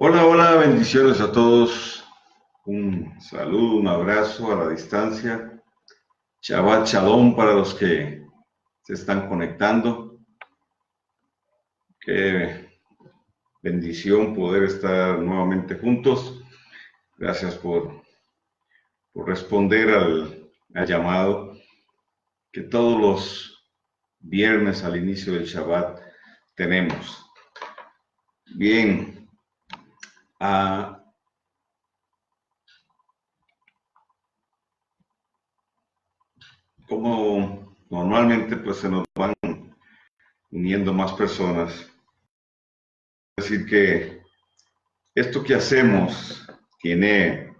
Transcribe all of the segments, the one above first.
Hola, hola, bendiciones a todos. Un saludo, un abrazo a la distancia. Shabbat Shalom para los que se están conectando. Qué bendición poder estar nuevamente juntos. Gracias por responder al llamado que todos los viernes al inicio del Shabbat tenemos. Bien, ah, como normalmente pues se nos van uniendo más personas. Decir que esto que hacemos tiene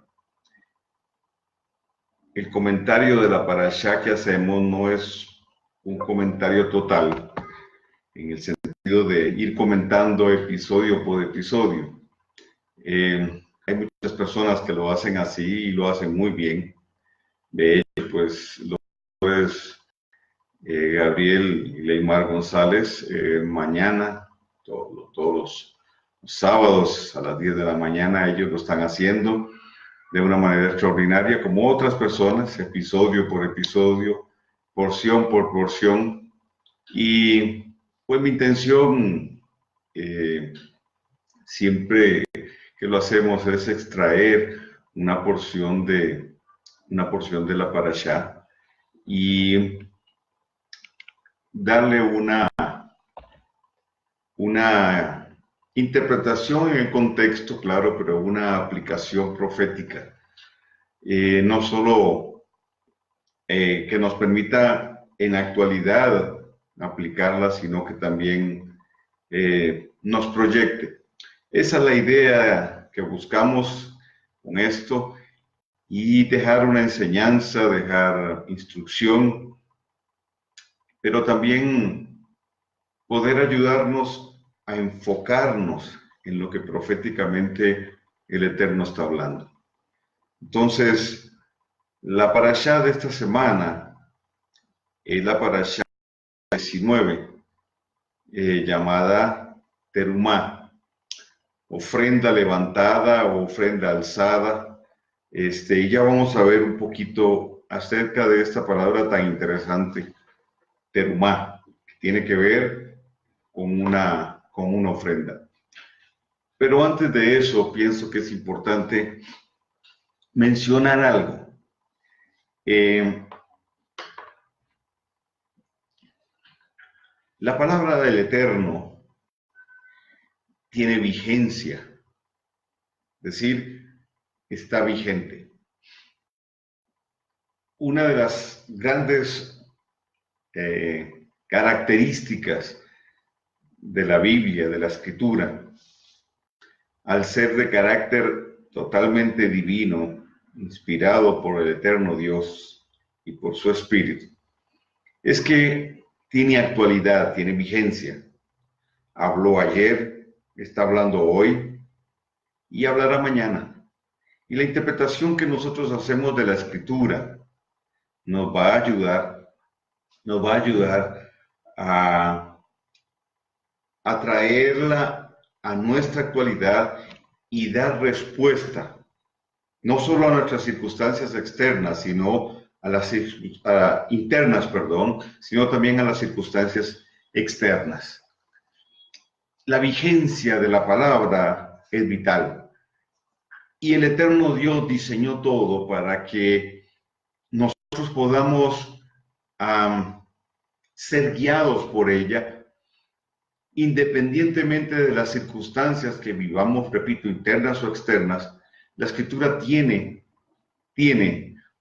el comentario de la parashá que hacemos no es un comentario total en el sentido de ir comentando episodio por episodio. Hay muchas personas que lo hacen así y lo hacen muy bien. De hecho, pues los doctores Gabriel y Leymar González mañana, todos los sábados a las 10 de la mañana, ellos lo están haciendo de una manera extraordinaria, como otras personas, episodio por episodio, porción por porción. Y pues mi intención siempre que lo hacemos es extraer una porción de la parashá y darle una interpretación en el contexto, claro, pero una aplicación profética. No solo que nos permita en la actualidad aplicarla, sino que también nos proyecte. Esa es la idea que buscamos con esto y dejar una enseñanza, dejar instrucción, pero también poder ayudarnos a enfocarnos en lo que proféticamente el Eterno está hablando. Entonces, la parashá de esta semana es la parashá 19, llamada Terumá, ofrenda levantada o ofrenda alzada. Y ya vamos a ver un poquito acerca de esta palabra tan interesante, Terumá, que tiene que ver con una ofrenda. Pero antes de eso, pienso que es importante mencionar algo. La palabra del Eterno tiene vigencia, es decir, está vigente. Una de las grandes características de la Biblia, de la Escritura, al ser de carácter totalmente divino, inspirado por el eterno Dios y por su Espíritu, es que tiene actualidad, tiene vigencia. Habló ayer, está hablando hoy y hablará mañana. Y la interpretación que nosotros hacemos de la Escritura nos va a ayudar a traerla a nuestra actualidad y dar respuesta, no solo a nuestras circunstancias externas, sino internas, sino también a las circunstancias externas. La vigencia de la palabra es vital. Y el eterno Dios diseñó todo para que nosotros podamos ser guiados por ella, independientemente de las circunstancias que vivamos, repito, internas o externas. La Escritura tiene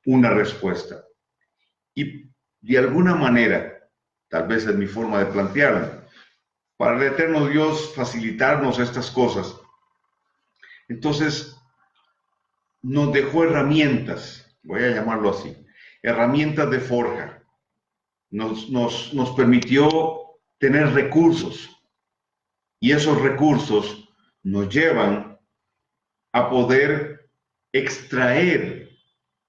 una respuesta. Y de alguna manera, tal vez es mi forma de plantearla, para el eterno Dios facilitarnos estas cosas, entonces nos dejó herramientas, voy a llamarlo así, herramientas de forja. Nos permitió tener recursos, y esos recursos nos llevan a poder extraer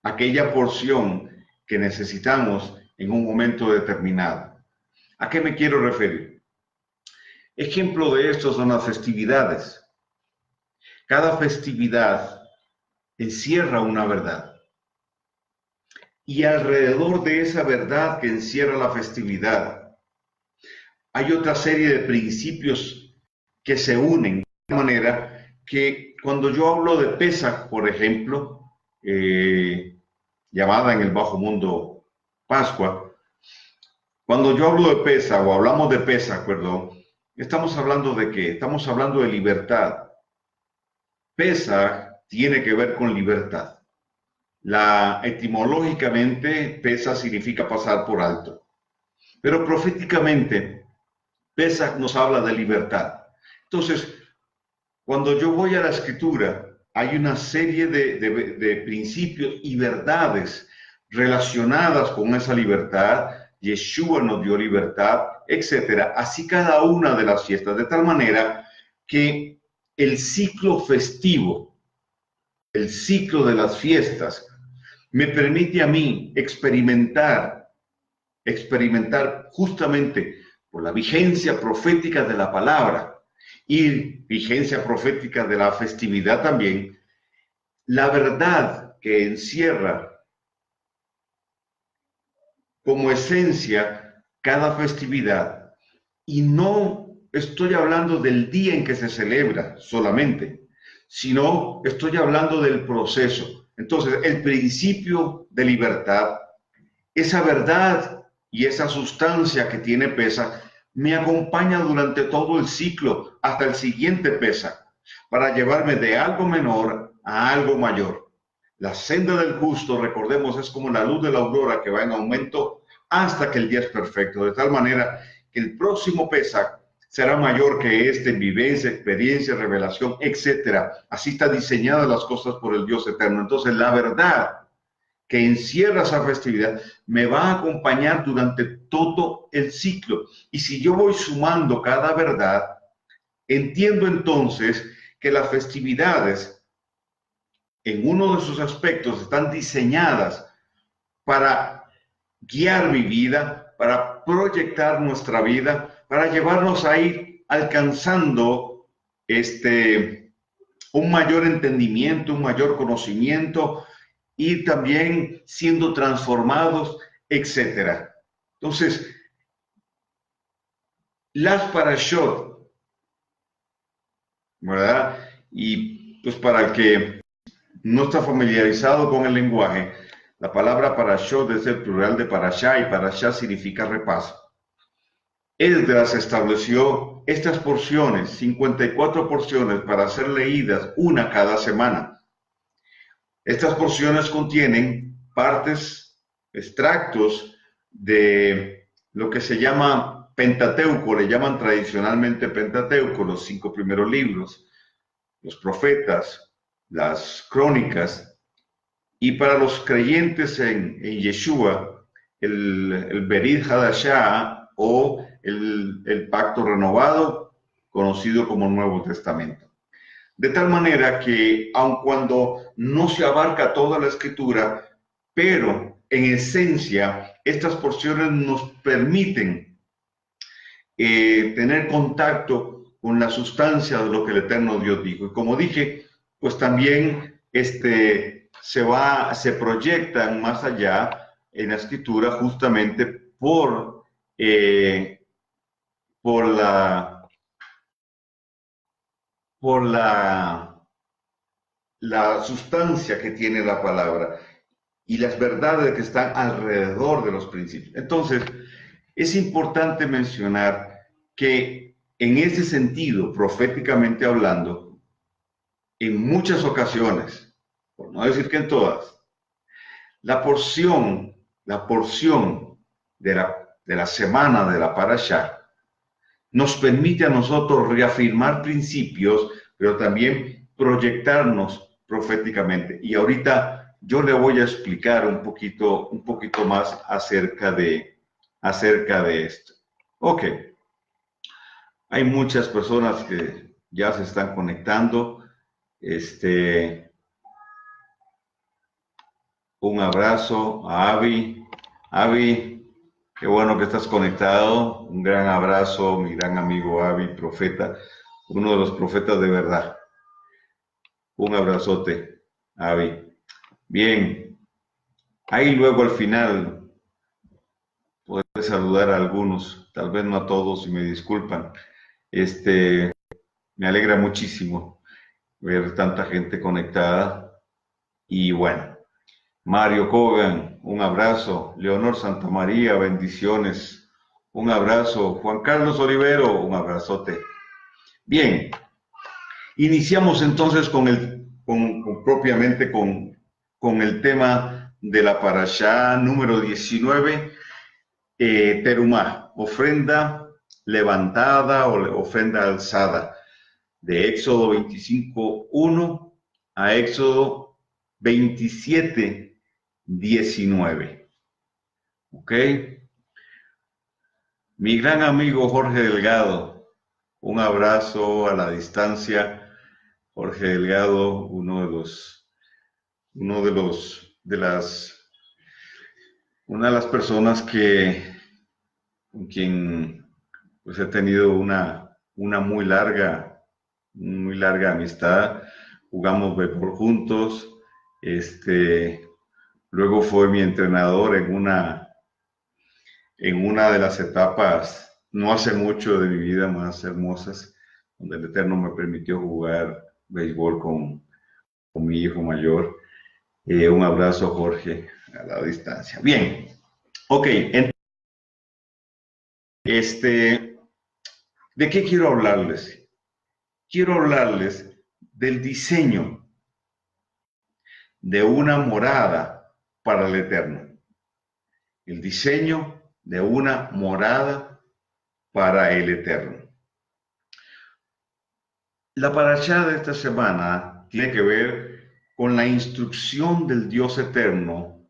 aquella porción que necesitamos en un momento determinado. ¿A qué me quiero referir? Ejemplo de esto son las festividades. cada festividad encierra una verdad. Y alrededor de esa verdad que encierra la festividad, hay otra serie de principios que se unen de manera que cuando yo hablo de Pesaj, por ejemplo, llamada en el bajo mundo Pascua, cuando yo hablo de Pesaj o hablamos de Pesaj, perdón, estamos hablando de qué? Estamos hablando de libertad. Pesaj tiene que ver con libertad. Etimológicamente, Pesaj significa pasar por alto. Pero proféticamente, Pesaj nos habla de libertad. Entonces, cuando yo voy a la Escritura, hay una serie de principios y verdades relacionadas con esa libertad. Yeshua nos dio libertad, etcétera. Así cada una de las fiestas, de tal manera que el ciclo festivo, el ciclo de las fiestas, me permite a mí experimentar justamente por la vigencia profética de la palabra y vigencia profética de la festividad también, la verdad que encierra como esencia cada festividad. Y no estoy hablando del día en que se celebra solamente, sino estoy hablando del proceso. Entonces, el principio de libertad, esa verdad y esa sustancia que tiene Pesaj, me acompaña durante todo el ciclo hasta el siguiente Pesaj, para llevarme de algo menor a algo mayor. La senda del justo, recordemos, es como la luz de la aurora que va en aumento hasta que el día es perfecto, de tal manera que el próximo Pesaj será mayor que este en vivencia, experiencia, revelación, etcétera. Así está diseñadas las cosas por el Dios eterno. Entonces, la verdad que encierra esa festividad me va a acompañar durante todo el ciclo. Y si yo voy sumando cada verdad, entiendo entonces que las festividades, en uno de sus aspectos, están diseñadas para guiar mi vida, para proyectar nuestra vida, para llevarnos a ir alcanzando un mayor entendimiento, un mayor conocimiento, y también siendo transformados, etcétera. Entonces, las parashot, ¿verdad? Y pues para el que no está familiarizado con el lenguaje, la palabra parashot es el plural de parashá, y parashá significa repaso. Esdras estableció estas porciones, 54 porciones, para ser leídas una cada semana. Estas porciones contienen partes, extractos de lo que se llama Pentateuco, le llaman tradicionalmente Pentateuco, los 5 primeros libros, los profetas, las crónicas, y para los creyentes en Yeshua, el Berit Hadashah o el pacto renovado, conocido como Nuevo Testamento. De tal manera que, aun cuando no se abarca toda la escritura, pero en esencia, estas porciones nos permiten tener contacto con la sustancia de lo que el Eterno Dios dijo. Y como dije, pues también se proyectan más allá en la escritura justamente por la sustancia que tiene la palabra y las verdades que están alrededor de los principios. Entonces, es importante mencionar que en ese sentido, proféticamente hablando, en muchas ocasiones, por no decir que en todas, la porción de la semana de la Parashá nos permite a nosotros reafirmar principios, pero también proyectarnos proféticamente. Y ahorita yo le voy a explicar un poquito más acerca de esto. Ok. Hay muchas personas que ya se están conectando. Un abrazo a Avi. Avi, qué bueno que estás conectado. Un gran abrazo, mi gran amigo Avi, profeta, uno de los profetas de verdad. Un abrazote, Avi. Bien, ahí luego al final podré saludar a algunos, tal vez no a todos y me disculpan. Me alegra muchísimo ver tanta gente conectada. Y bueno, Mario Cogan, un abrazo. Leonor Santamaría, bendiciones. Un abrazo. Juan Carlos Olivero, un abrazote. Bien, iniciamos entonces propiamente con el tema de la parashá número 19, Terumá, ofrenda levantada o ofrenda alzada, de Éxodo 25:1 a Éxodo 27:19. ¿Ok? Mi gran amigo Jorge Delgado, un abrazo a la distancia. Jorge Delgado, una de las personas con quien pues he tenido una muy larga amistad. Jugamos béisbol juntos. Luego fue mi entrenador en una de las etapas, no hace mucho de mi vida, más hermosas, donde el Eterno me permitió jugar béisbol con mi hijo mayor. Un abrazo, Jorge, a la distancia. Bien, ok. ¿De qué quiero hablarles? Quiero hablarles del diseño de una morada para el Eterno. El diseño de una morada para el Eterno. La parashá de esta semana tiene que ver con la instrucción del Dios eterno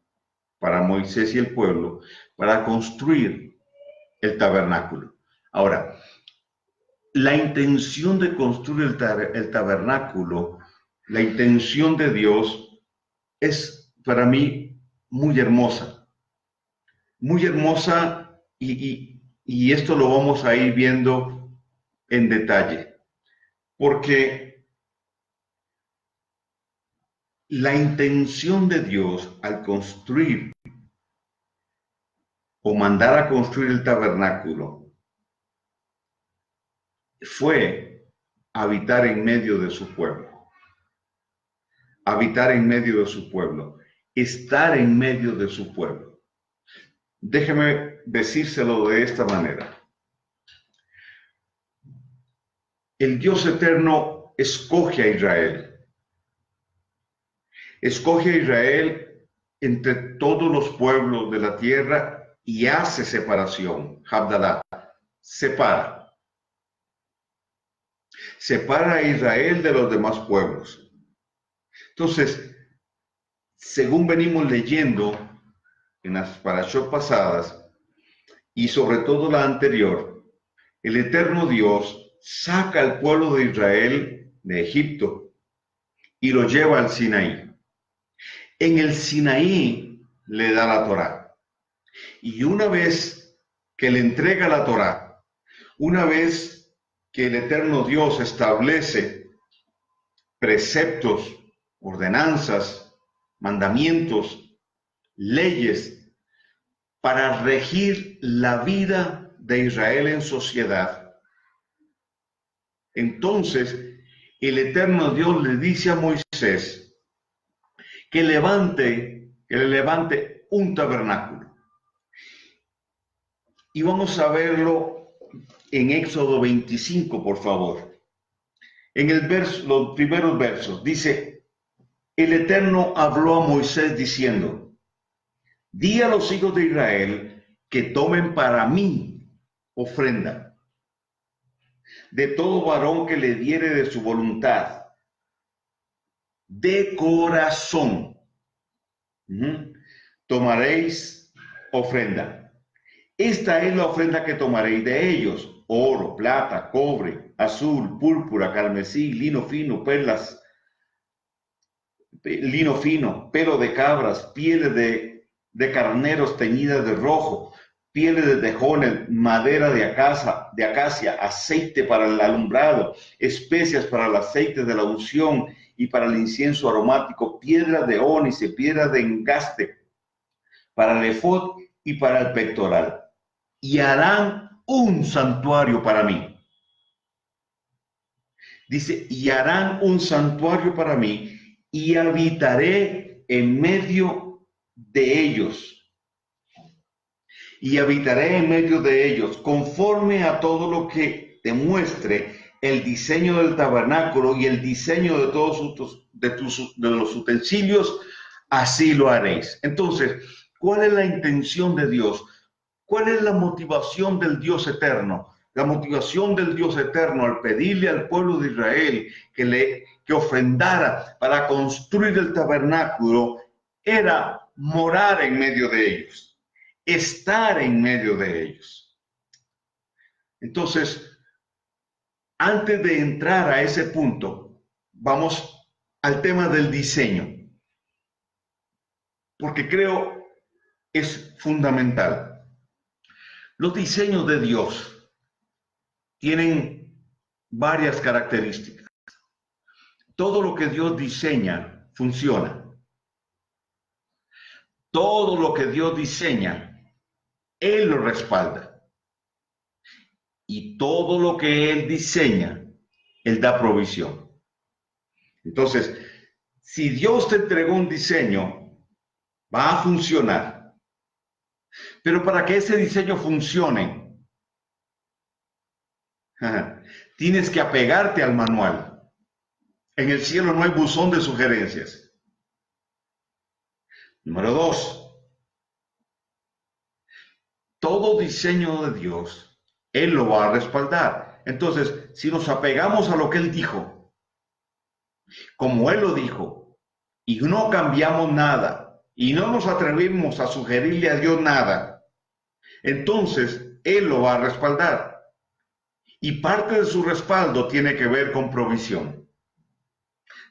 para Moisés y el pueblo para construir el tabernáculo. Ahora, la intención de construir el tabernáculo, la intención de Dios es para mí muy hermosa y esto lo vamos a ir viendo en detalle, porque la intención de Dios al construir o mandar a construir el tabernáculo fue habitar en medio de su pueblo. Habitar en medio de su pueblo. Estar en medio de su pueblo. Déjeme decírselo de esta manera. El Dios eterno escoge a Israel. Escoge a Israel entre todos los pueblos de la tierra y hace separación. Havdalah. Separa a Israel de los demás pueblos. Entonces, según venimos leyendo en las parashot pasadas y sobre todo la anterior, el eterno Dios saca al pueblo de Israel de Egipto y lo lleva al Sinaí. En el Sinaí le da la Torá. Y una vez que le entrega la Torá, una vez que el eterno Dios establece preceptos, ordenanzas, mandamientos, leyes para regir la vida de Israel en sociedad, entonces el eterno Dios le dice a Moisés que le levante un tabernáculo. Y vamos a verlo en Éxodo 25, por favor. En los primeros versos dice: el Eterno habló a Moisés diciendo: di a los hijos de Israel que tomen para mí ofrenda de todo varón que le diere de su voluntad, de corazón. Tomaréis ofrenda. Esta es la ofrenda que tomaréis de ellos: oro, plata, cobre, azul, púrpura, carmesí, lino fino, perlas, lino fino, pelo de cabras, pieles de carneros teñidas de rojo, pieles de tejones, madera de acacia, aceite para el alumbrado, especias para el aceite de la unción y para el incienso aromático, piedra de ónice, piedra de engaste, para el efod y para el pectoral. Y harán un santuario para mí. Dice, y harán un santuario para mí, y habitaré en medio de ellos. Y habitaré en medio de ellos, conforme a todo lo que te muestre el diseño del tabernáculo y el diseño de todos de los utensilios, así lo haréis. Entonces, ¿cuál es la intención de Dios? ¿Cuál es la motivación del Dios eterno? La motivación del Dios eterno al pedirle al pueblo de Israel que ofrendara para construir el tabernáculo era morar en medio de ellos, estar en medio de ellos. Entonces, antes de entrar a ese punto, vamos al tema del diseño, porque creo es fundamental. Los diseños de Dios tienen varias características. Todo lo que Dios diseña funciona. Todo lo que Dios diseña, Él lo respalda. Y todo lo que Él diseña, Él da provisión. Entonces, si Dios te entregó un diseño, va a funcionar. Pero para que ese diseño funcione, tienes que apegarte al manual. En el cielo no hay buzón de sugerencias. Número 2. Todo diseño de Dios, Él lo va a respaldar. Entonces, si nos apegamos a lo que Él dijo, como Él lo dijo, y no cambiamos nada, y no nos atrevimos a sugerirle a Dios nada, entonces Él lo va a respaldar. Y parte de su respaldo tiene que ver con provisión.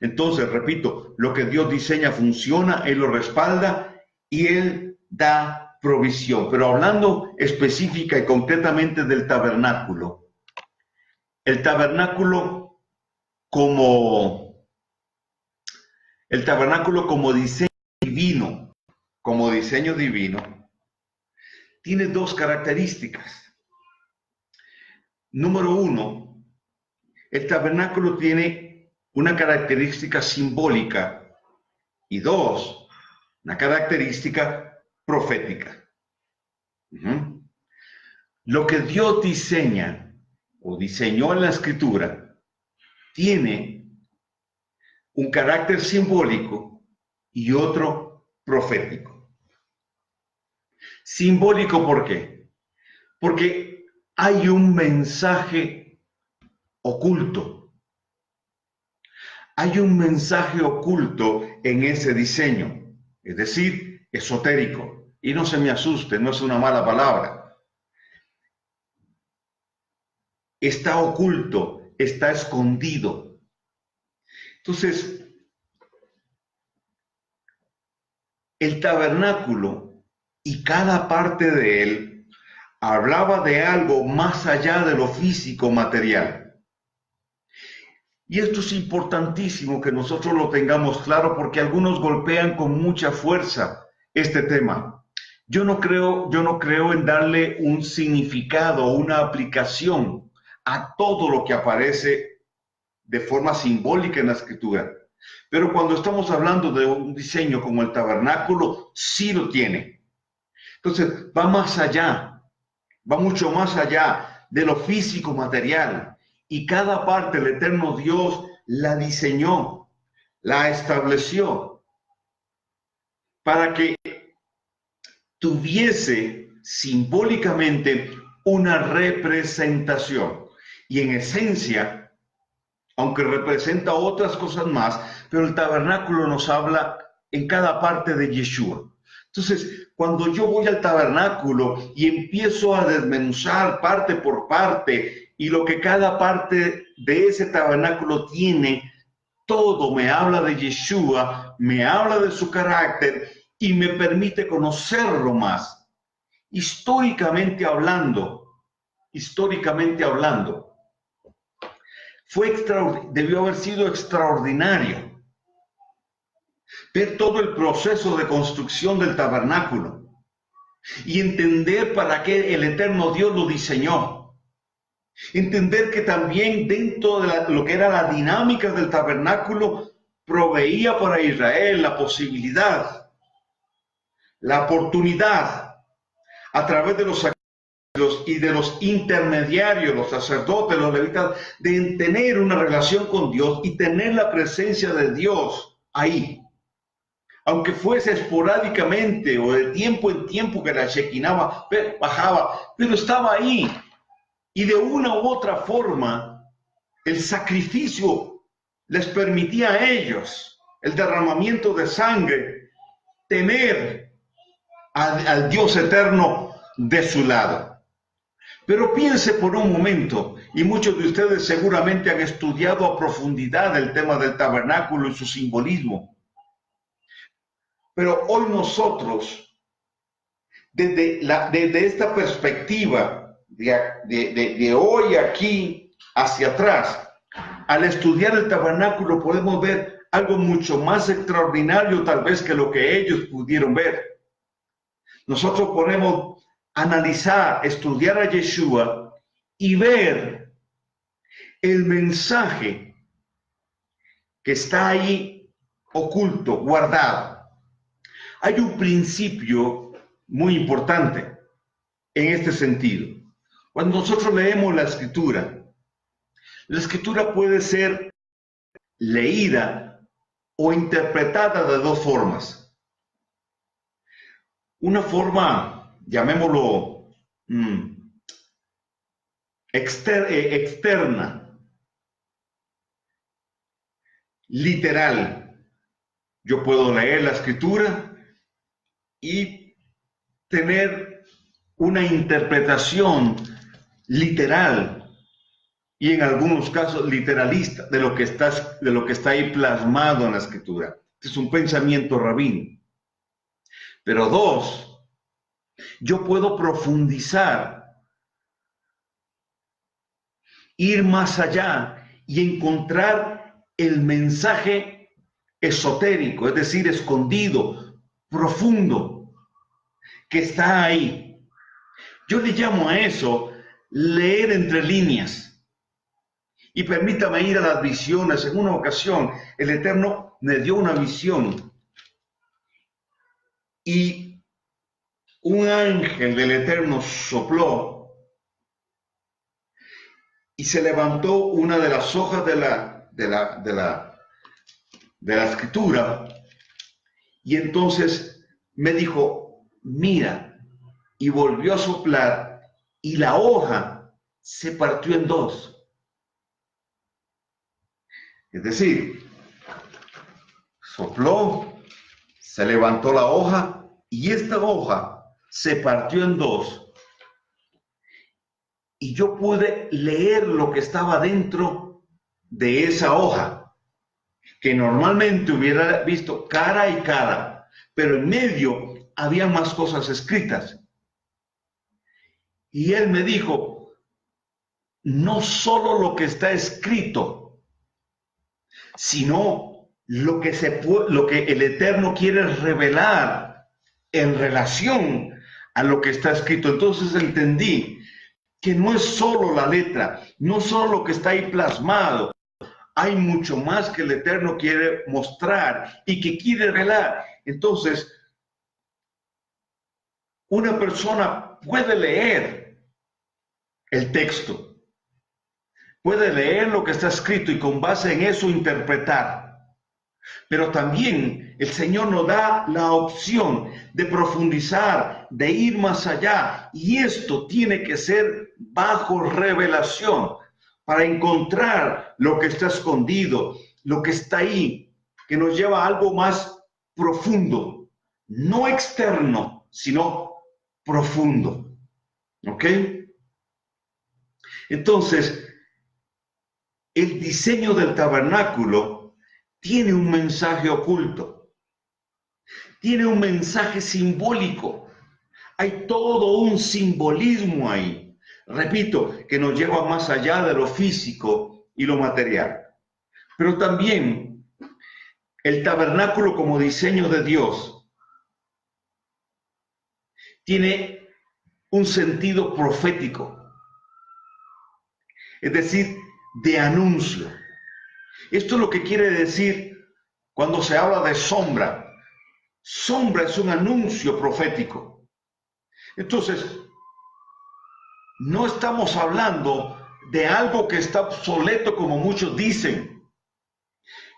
Entonces, repito, lo que Dios diseña funciona, Él lo respalda y Él da provisión. Pero hablando específica y concretamente del tabernáculo, el tabernáculo como diseño divino, tiene dos características. Número 1, el tabernáculo tiene una característica simbólica y 2, una característica profética. Lo que Dios diseña o diseñó en la Escritura tiene un carácter simbólico y otro profético. Simbólico, ¿por qué? Porque hay un mensaje oculto. Hay un mensaje oculto en ese diseño, es decir, esotérico. Y no se me asuste, no es una mala palabra. Está oculto, está escondido. Entonces, el tabernáculo y cada parte de él hablaba de algo más allá de lo físico material. Y esto es importantísimo que nosotros lo tengamos claro porque algunos golpean con mucha fuerza este tema. Yo no creo en darle un significado o una aplicación a todo lo que aparece de forma simbólica en la Escritura. Pero cuando estamos hablando de un diseño como el tabernáculo, sí lo tiene. Entonces, va más allá, va mucho más allá de lo físico material. Y cada parte el eterno Dios la diseñó, la estableció, para que tuviese simbólicamente una representación. Y en esencia, aunque representa otras cosas más, pero el tabernáculo nos habla en cada parte de Yeshua. Entonces, cuando yo voy al tabernáculo y empiezo a desmenuzar parte por parte y lo que cada parte de ese tabernáculo tiene, todo me habla de Yeshua, me habla de su carácter y me permite conocerlo más. Históricamente hablando, debió haber sido extraordinario ver todo el proceso de construcción del tabernáculo y entender para qué el eterno Dios lo diseñó. Entender que también dentro de lo que era la dinámica del tabernáculo proveía para Israel la posibilidad, la oportunidad, a través de los sacrificios y de los intermediarios, los sacerdotes, los levitas, de tener una relación con Dios y tener la presencia de Dios ahí. Aunque fuese esporádicamente o de tiempo en tiempo que la Shekinah bajaba, pero estaba ahí. Y de una u otra forma, el sacrificio les permitía a ellos, el derramamiento de sangre, tener al Dios eterno de su lado. Pero piense por un momento, y muchos de ustedes seguramente han estudiado a profundidad el tema del tabernáculo y su simbolismo. Pero hoy nosotros, desde esta perspectiva, de hoy aquí hacia atrás, al estudiar el tabernáculo podemos ver algo mucho más extraordinario tal vez que lo que ellos pudieron ver. Nosotros podemos analizar, estudiar a Yeshua y ver el mensaje que está ahí oculto, guardado. Hay un principio muy importante en este sentido. Cuando nosotros leemos la escritura puede ser leída o interpretada de dos formas. Una forma, llamémoslo, externa, literal. Yo puedo leer la escritura y tener una interpretación literal y en algunos casos literalista de lo que está ahí plasmado en la escritura. Este es un pensamiento rabínico. Pero dos, yo puedo profundizar, ir más allá y encontrar el mensaje esotérico, es decir, escondido, profundo, que está ahí. Yo le llamo a eso leer entre líneas. Y permítame ir a las visiones. En una ocasión, el Eterno me dio una visión y un ángel del Eterno sopló y se levantó una de las hojas de la escritura y entonces me dijo, mira, y volvió a soplar y la hoja se partió en dos. Es decir, sopló, se levantó la hoja y esta hoja se partió en dos. Y yo pude leer lo que estaba dentro de esa hoja, que normalmente hubiera visto cara y cara, pero en medio había más cosas escritas. Y él me dijo, no solo lo que está escrito, sino lo que el Eterno quiere revelar en relación a lo que está escrito. Entonces entendí que no es solo la letra, no solo lo que está ahí plasmado, hay mucho más que el Eterno quiere mostrar y que quiere revelar. Entonces, una persona puede leer el texto, puede leer lo que está escrito y con base en eso interpretar. Pero también el Señor nos da la opción de profundizar, de ir más allá. Y esto tiene que ser bajo revelación para encontrar lo que está escondido, lo que está ahí, que nos lleva a algo más profundo, no externo, sino profundo. ¿Ok? Entonces, el diseño del tabernáculo tiene un mensaje oculto, tiene un mensaje simbólico, hay todo un simbolismo ahí, repito, que nos lleva más allá de lo físico y lo material. Pero también el tabernáculo como diseño de Dios tiene un sentido profético, es decir, de anuncio. Esto es lo que quiere decir cuando se habla de sombra. Sombra es un anuncio profético. Entonces, no estamos hablando de algo que está obsoleto como muchos dicen,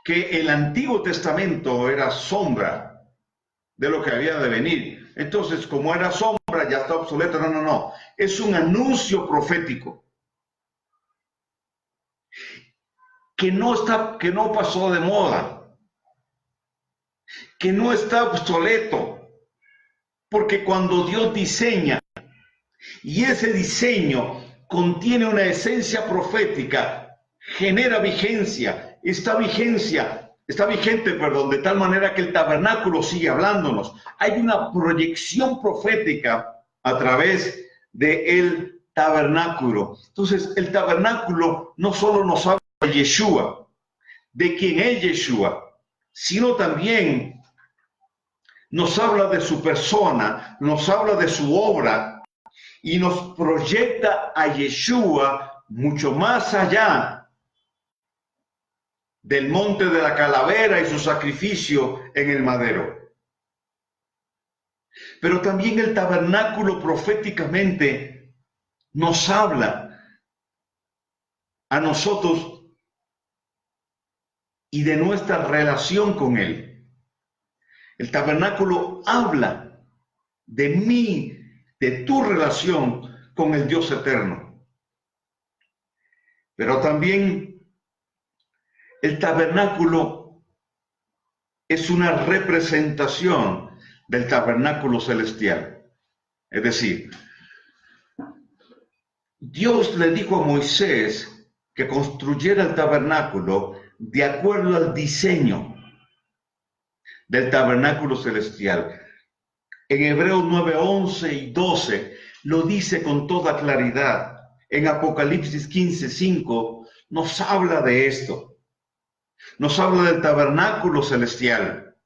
que el Antiguo Testamento era sombra de lo que había de venir. Entonces, como era sombra, ya está obsoleto. No, no, no. Es un anuncio profético que no pasó de moda, que no está obsoleto, porque cuando Dios diseña y ese diseño contiene una esencia profética, genera vigencia, está vigente, de tal manera que el tabernáculo sigue hablándonos. Hay una proyección profética a través del tabernáculo. Entonces, el tabernáculo no solo nos habla de Yeshua, de quién es Yeshua, sino también nos habla de su persona, nos habla de su obra y nos proyecta a Yeshua mucho más allá del monte de la calavera y su sacrificio en el madero. Pero también el tabernáculo proféticamente nos habla a nosotros y de nuestra relación con Él. El tabernáculo habla de mí, de tu relación con el Dios eterno. Pero también el tabernáculo es una representación del tabernáculo celestial. Es decir, Dios le dijo a Moisés que construyera el tabernáculo de acuerdo al diseño del tabernáculo celestial. En Hebreos 9, 11 y 12 lo dice con toda claridad. En Apocalipsis 15, 5 nos habla de esto. Nos habla del tabernáculo celestial.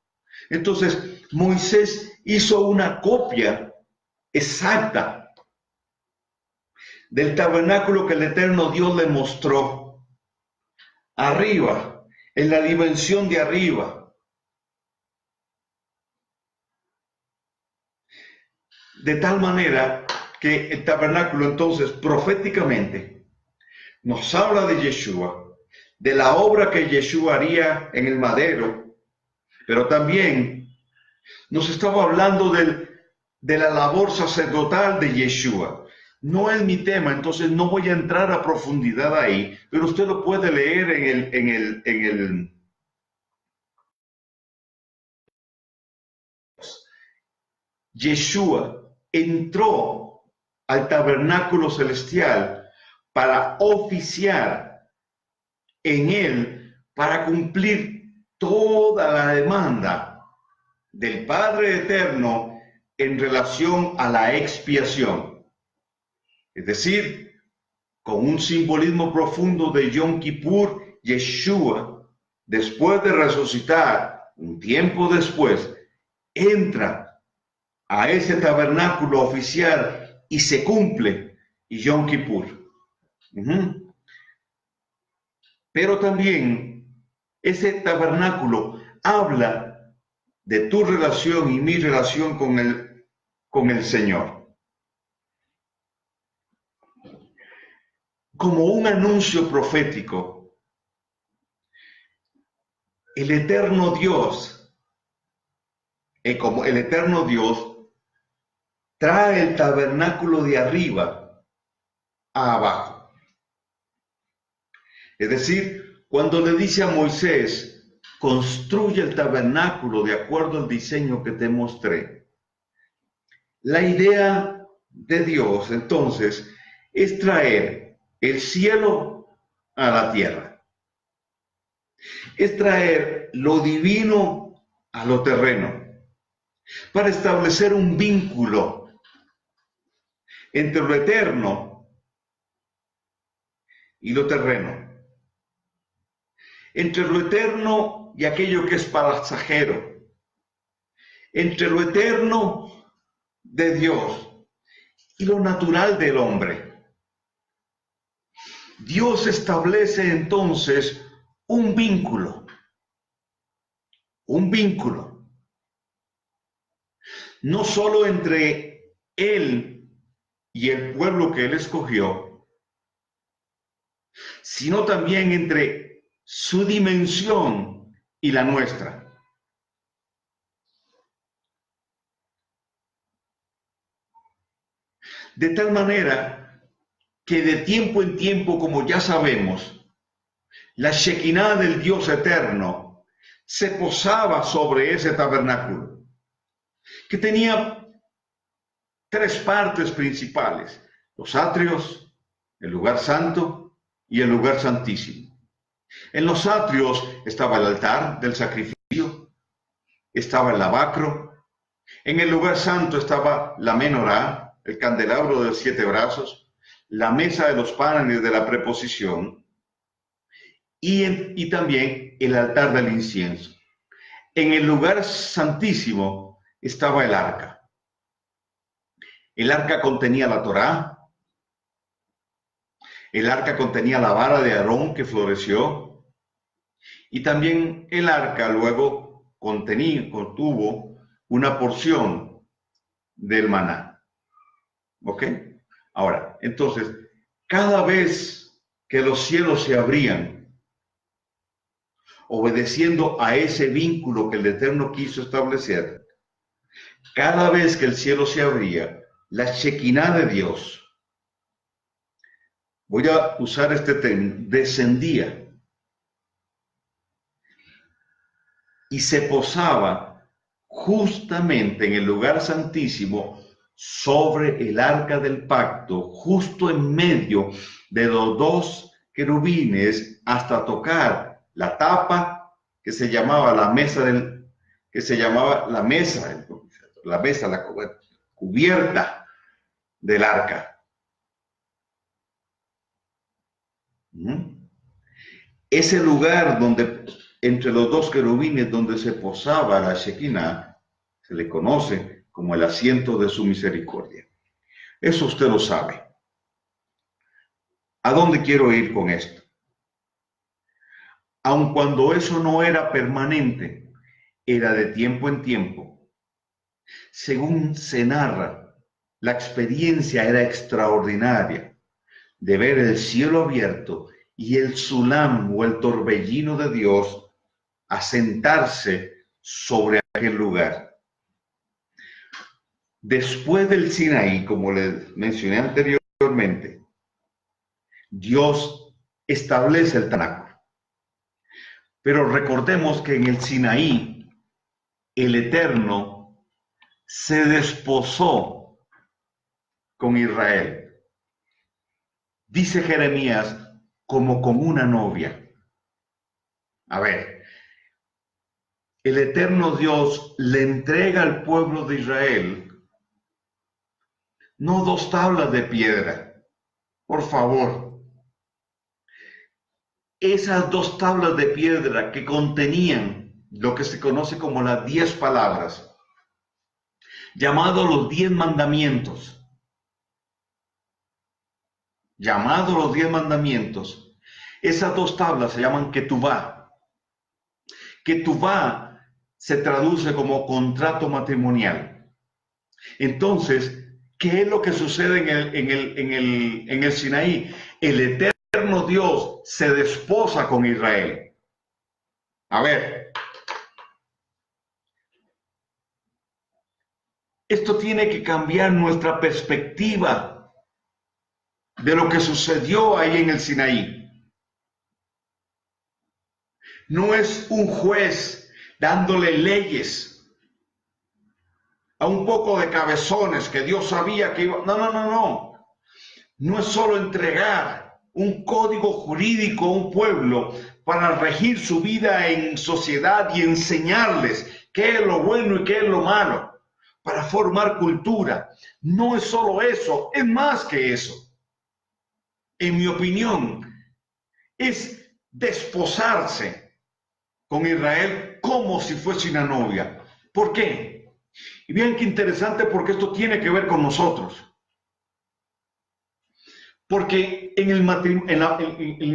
Entonces, Moisés hizo una copia exacta del tabernáculo que el eterno Dios le mostró. Arriba, en la dimensión de arriba. De tal manera que el tabernáculo entonces proféticamente nos habla de Yeshua, de la obra que Yeshua haría en el madero, pero también nos estaba hablando de la labor sacerdotal de Yeshua. No es mi tema, entonces no voy a entrar a profundidad ahí, pero usted lo puede leer en el Yeshua entró al tabernáculo celestial para oficiar en él, para cumplir toda la demanda del Padre Eterno en relación a la expiación. Es decir, con un simbolismo profundo de Yom Kippur, Yeshua, después de resucitar, un tiempo después, entra a ese tabernáculo oficial y se cumple Yom Kippur. Pero también ese tabernáculo habla de tu relación y mi relación con el Señor. Como un anuncio profético, el eterno Dios, como el eterno Dios, trae el tabernáculo de arriba a abajo. Es decir, cuando le dice a Moisés, construye el tabernáculo de acuerdo al diseño que te mostré. La idea de Dios, entonces, es traer el cielo a la tierra. Es traer lo divino a lo terreno, para establecer un vínculo entre lo eterno y lo terreno. entre lo eterno y aquello que es pasajero, entre lo eterno de Dios y lo natural del hombre. Dios establece entonces un vínculo, no solo entre Él y el pueblo que Él escogió, sino también entre su dimensión y la nuestra. De tal manera que de tiempo en tiempo, como ya sabemos, la Shekinah del Dios eterno se posaba sobre ese tabernáculo, que tenía tres partes principales: los atrios, el lugar santo y el lugar santísimo. En los atrios estaba el altar del sacrificio, estaba el lavacro. En el lugar santo estaba la menorá, el candelabro de 7 brazos, la mesa de los panes de la preposición y también el altar del incienso. En el lugar santísimo estaba el arca. El arca contenía la Torá. El arca contenía la vara de Aarón que floreció. Y también el arca luego contuvo una porción del maná. ¿Ok? Ahora, entonces, cada vez que los cielos se abrían, obedeciendo a ese vínculo que el Eterno quiso establecer, cada vez que el cielo se abría, la Shekinah de Dios, voy a usar este término, descendía y se posaba justamente en el lugar santísimo sobre el arca del pacto, justo en medio de los dos querubines, hasta tocar la tapa que se llamaba la cubierta del arca. Ese lugar donde, entre los dos querubines, donde se posaba la Shekinah, se le conoce como el asiento de su misericordia. Eso usted lo sabe. ¿A dónde quiero ir con esto? Aun cuando eso no era permanente, era de tiempo en tiempo. Según se narra, la experiencia era extraordinaria de ver el cielo abierto y el sulam o el torbellino de Dios asentarse sobre aquel lugar. Después del Sinaí, como les mencioné anteriormente, Dios establece el tabernáculo. Pero recordemos que en el Sinaí, el Eterno se desposó con Israel. Dice Jeremías, como con una novia. A ver, el Eterno Dios le entrega al pueblo de Israel no 2 tablas de piedra, por favor. Esas 2 tablas de piedra que contenían lo que se conoce como las 10 palabras, llamados los 10 mandamientos. Esas 2 tablas se llaman Ketubá. Ketubá se traduce como contrato matrimonial. Entonces, ¿qué es lo que sucede en el Sinaí? El Eterno Dios se desposa con Israel. A ver, esto tiene que cambiar nuestra perspectiva de lo que sucedió ahí en el Sinaí. No es un juez dándole leyes a un poco de cabezones que Dios sabía que iba. No. No es solo entregar un código jurídico a un pueblo para regir su vida en sociedad y enseñarles qué es lo bueno y qué es lo malo, para formar cultura. No es solo eso, es más que eso. En mi opinión, es desposarse con Israel como si fuese una novia. ¿Por qué? Y bien, qué interesante, porque esto tiene que ver con nosotros. Porque en el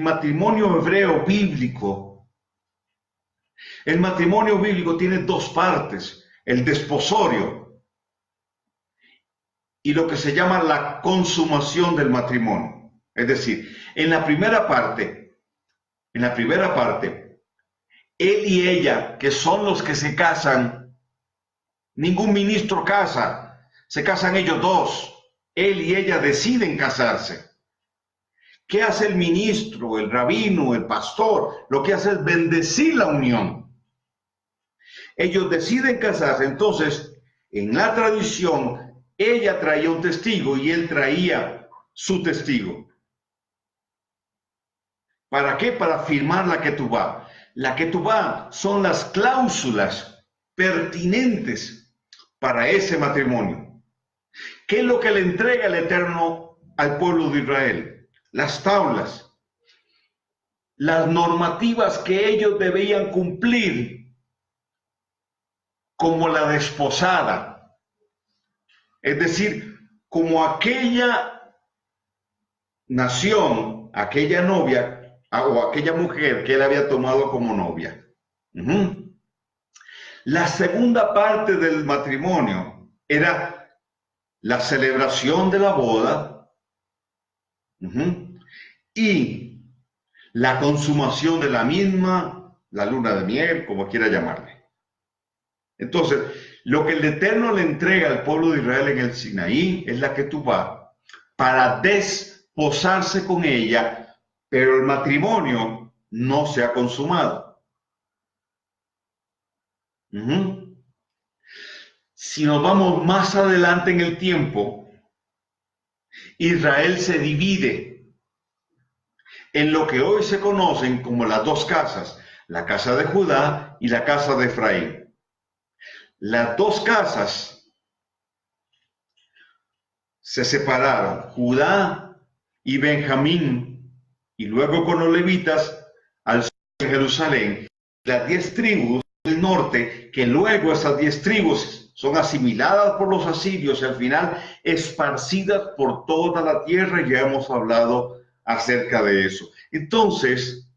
matrimonio hebreo bíblico, el matrimonio bíblico tiene dos partes: el desposorio y lo que se llama la consumación del matrimonio. Es decir, en la primera parte, él y ella, que son los que se casan, ningún ministro casa, se casan ellos dos. Él y ella deciden casarse. ¿Qué hace el ministro, el rabino, el pastor? Lo que hace es bendecir la unión. Ellos deciden casarse. Entonces, en la tradición, ella traía un testigo y él traía su testigo. ¿Para qué? Para firmar la ketubá. La ketubá son las cláusulas pertinentes para ese matrimonio. ¿Qué es lo que le entrega el Eterno al pueblo de Israel? Las tablas, las normativas que ellos debían cumplir como la desposada, es decir, como aquella nación, aquella novia o aquella mujer que él había tomado como novia. La segunda parte del matrimonio era la celebración de la boda, y la consumación de la misma, la luna de miel, como quiera llamarle. Entonces, lo que el Eterno le entrega al pueblo de Israel en el Sinaí es la ketubá para desposarse con ella, pero el matrimonio no se ha consumado. Si nos vamos más adelante en el tiempo, Israel se divide en lo que hoy se conocen como las dos casas, la casa de Judá y la casa de Efraín. Las dos casas se separaron, Judá y Benjamín, y luego con los levitas al sur de Jerusalén, las 10 tribus del norte, que luego esas 10 tribus son asimiladas por los asirios y al final esparcidas por toda la tierra. Ya hemos hablado acerca de eso. Entonces,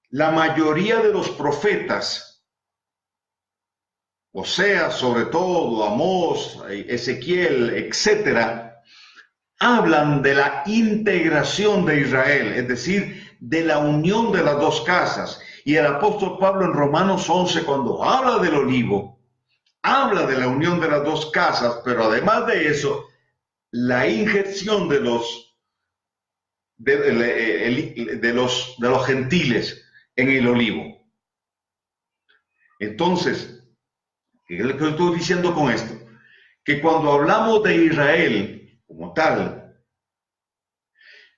la mayoría de los profetas, Oseas sobre todo, Amós, Ezequiel, etcétera, hablan de la integración de Israel, es decir, de la unión de las dos casas. Y el apóstol Pablo en Romanos 11, cuando habla del olivo, habla de la unión de las dos casas, pero además de eso, la injerción de los gentiles en el olivo. Entonces, ¿qué es lo que estoy diciendo con esto? Que cuando hablamos de Israel como tal,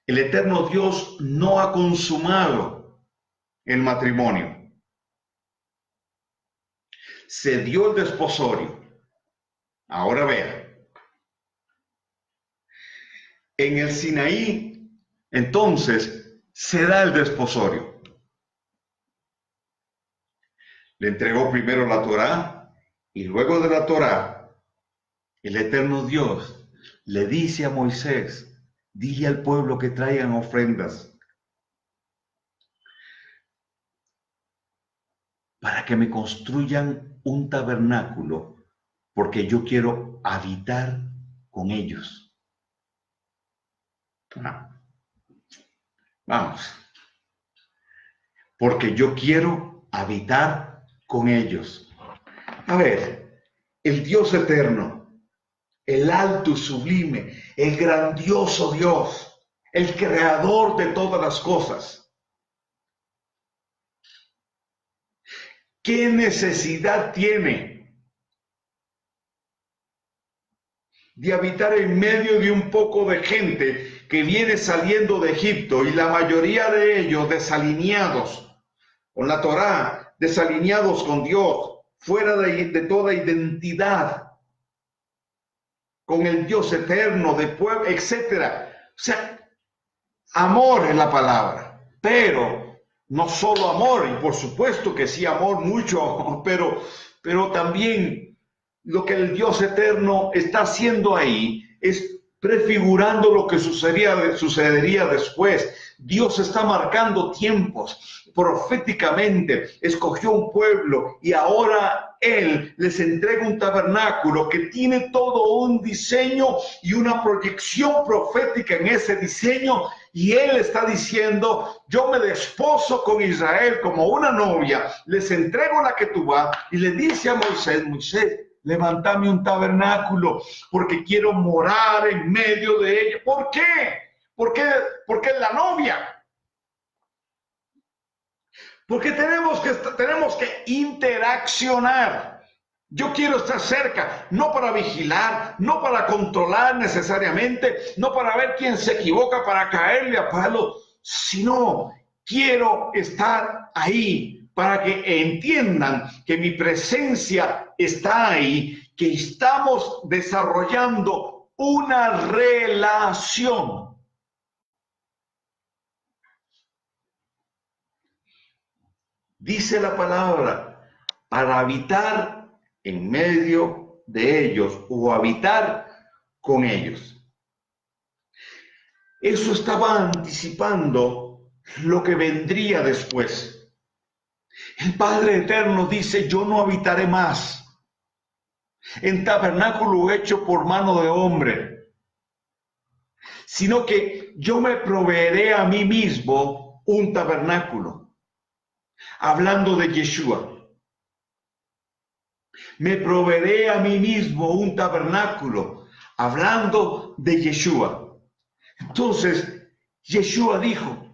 el eterno Dios no ha consumado el matrimonio. Se dio el desposorio. Ahora vea, en el Sinaí, entonces, se da el desposorio. Le entregó primero la Torá, y luego de la Torá, el eterno Dios le dice a Moisés: dile al pueblo que traigan ofrendas para que me construyan un tabernáculo, porque yo quiero habitar con ellos. Vamos. Porque yo quiero habitar con ellos. A ver, el Dios eterno, el alto y sublime, el grandioso Dios, el creador de todas las cosas, ¿qué necesidad tiene de habitar en medio de un poco de gente que viene saliendo de Egipto, y la mayoría de ellos desalineados con la Torá, desalineados con Dios, fuera de toda identidad con el Dios eterno, de pueblo, etcétera? O sea, amor es la palabra, pero No solo amor, y por supuesto que sí, amor mucho, pero también lo que el Dios eterno está haciendo ahí es prefigurando lo que sucedería después. Dios está marcando tiempos. Proféticamente escogió un pueblo y ahora Él les entrega un tabernáculo que tiene todo un diseño y una proyección profética en ese diseño. Y Él está diciendo, yo me desposo con Israel como una novia, les entrego la Ketubá y le dice a Moisés, Moisés, levántame un tabernáculo porque quiero morar en medio de ella. ¿Por qué? Porque es la novia. Porque tenemos que interaccionar. Yo quiero estar cerca, no para vigilar, no para controlar necesariamente, no para ver quién se equivoca para caerle a palo, sino quiero estar ahí para que entiendan que mi presencia está ahí, que estamos desarrollando una relación. Dice la palabra, para habitar en medio de ellos o habitar con ellos. Eso estaba anticipando lo que vendría después. El Padre Eterno dice, yo no habitaré más en tabernáculo hecho por mano de hombre, sino que yo me proveeré a mí mismo un tabernáculo. Hablando de Yeshua. Me proveeré a mí mismo un tabernáculo, hablando de Yeshua. Entonces, Yeshua dijo,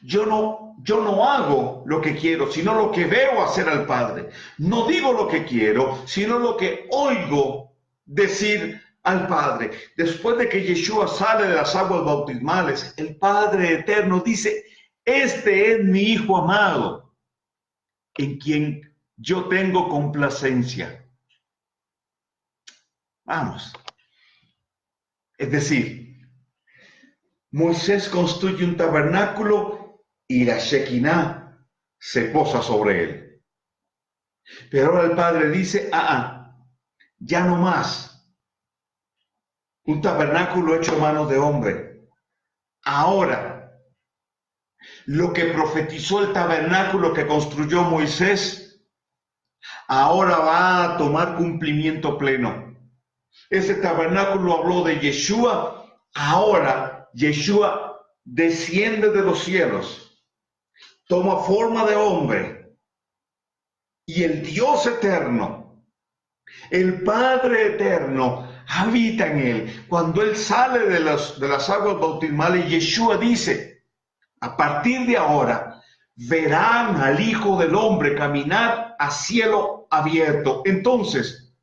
yo no hago lo que quiero, sino lo que veo hacer al Padre. No digo lo que quiero, sino lo que oigo decir al Padre. Después de que Yeshua sale de las aguas bautismales, el Padre Eterno dice, este es mi Hijo amado, en quien yo tengo complacencia. Vamos. Es decir, Moisés construye un tabernáculo y la Shekinah se posa sobre él. Pero ahora el Padre dice, ya no más. Un tabernáculo hecho a manos de hombre. Ahora, lo que profetizó el tabernáculo que construyó Moisés, ahora va a tomar cumplimiento pleno. Ese tabernáculo habló de Yeshua, ahora Yeshua desciende de los cielos, toma forma de hombre, y el Dios eterno, el Padre eterno, habita en él. Cuando él sale de las aguas bautismales, Yeshua dice, a partir de ahora, verán al Hijo del Hombre caminar a cielo abierto. Entonces,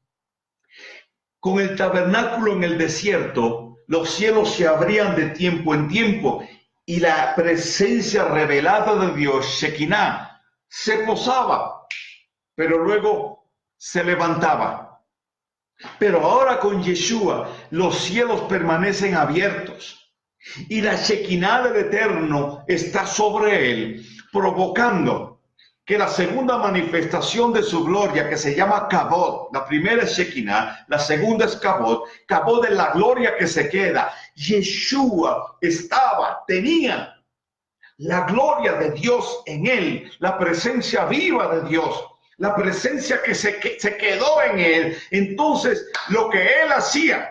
con el tabernáculo en el desierto, los cielos se abrían de tiempo en tiempo y la presencia revelada de Dios, Shekinah, se posaba, pero luego se levantaba. Pero ahora con Yeshua, los cielos permanecen abiertos. Y la Shekinah del Eterno está sobre él, provocando que la segunda manifestación de su gloria, que se llama Kabod, la primera es Shekinah, la segunda es Kabod. Kabod es la gloria que se queda. Yeshua tenía la gloria de Dios en él, la presencia viva de Dios, la presencia que se quedó en él. Entonces, lo que él hacía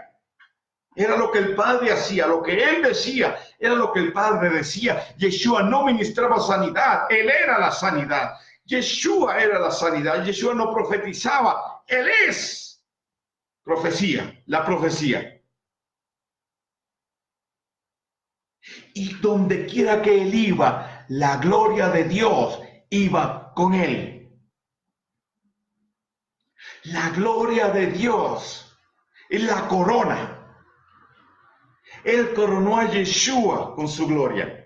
era lo que el Padre hacía, lo que él decía, era lo que el Padre decía. Yeshua no ministraba sanidad, él era la sanidad. Yeshua era la sanidad, Yeshua no profetizaba, él es profecía, la profecía. Y donde quiera que él iba, la gloria de Dios iba con él. La gloria de Dios es la corona. Él coronó a Yeshua con su gloria.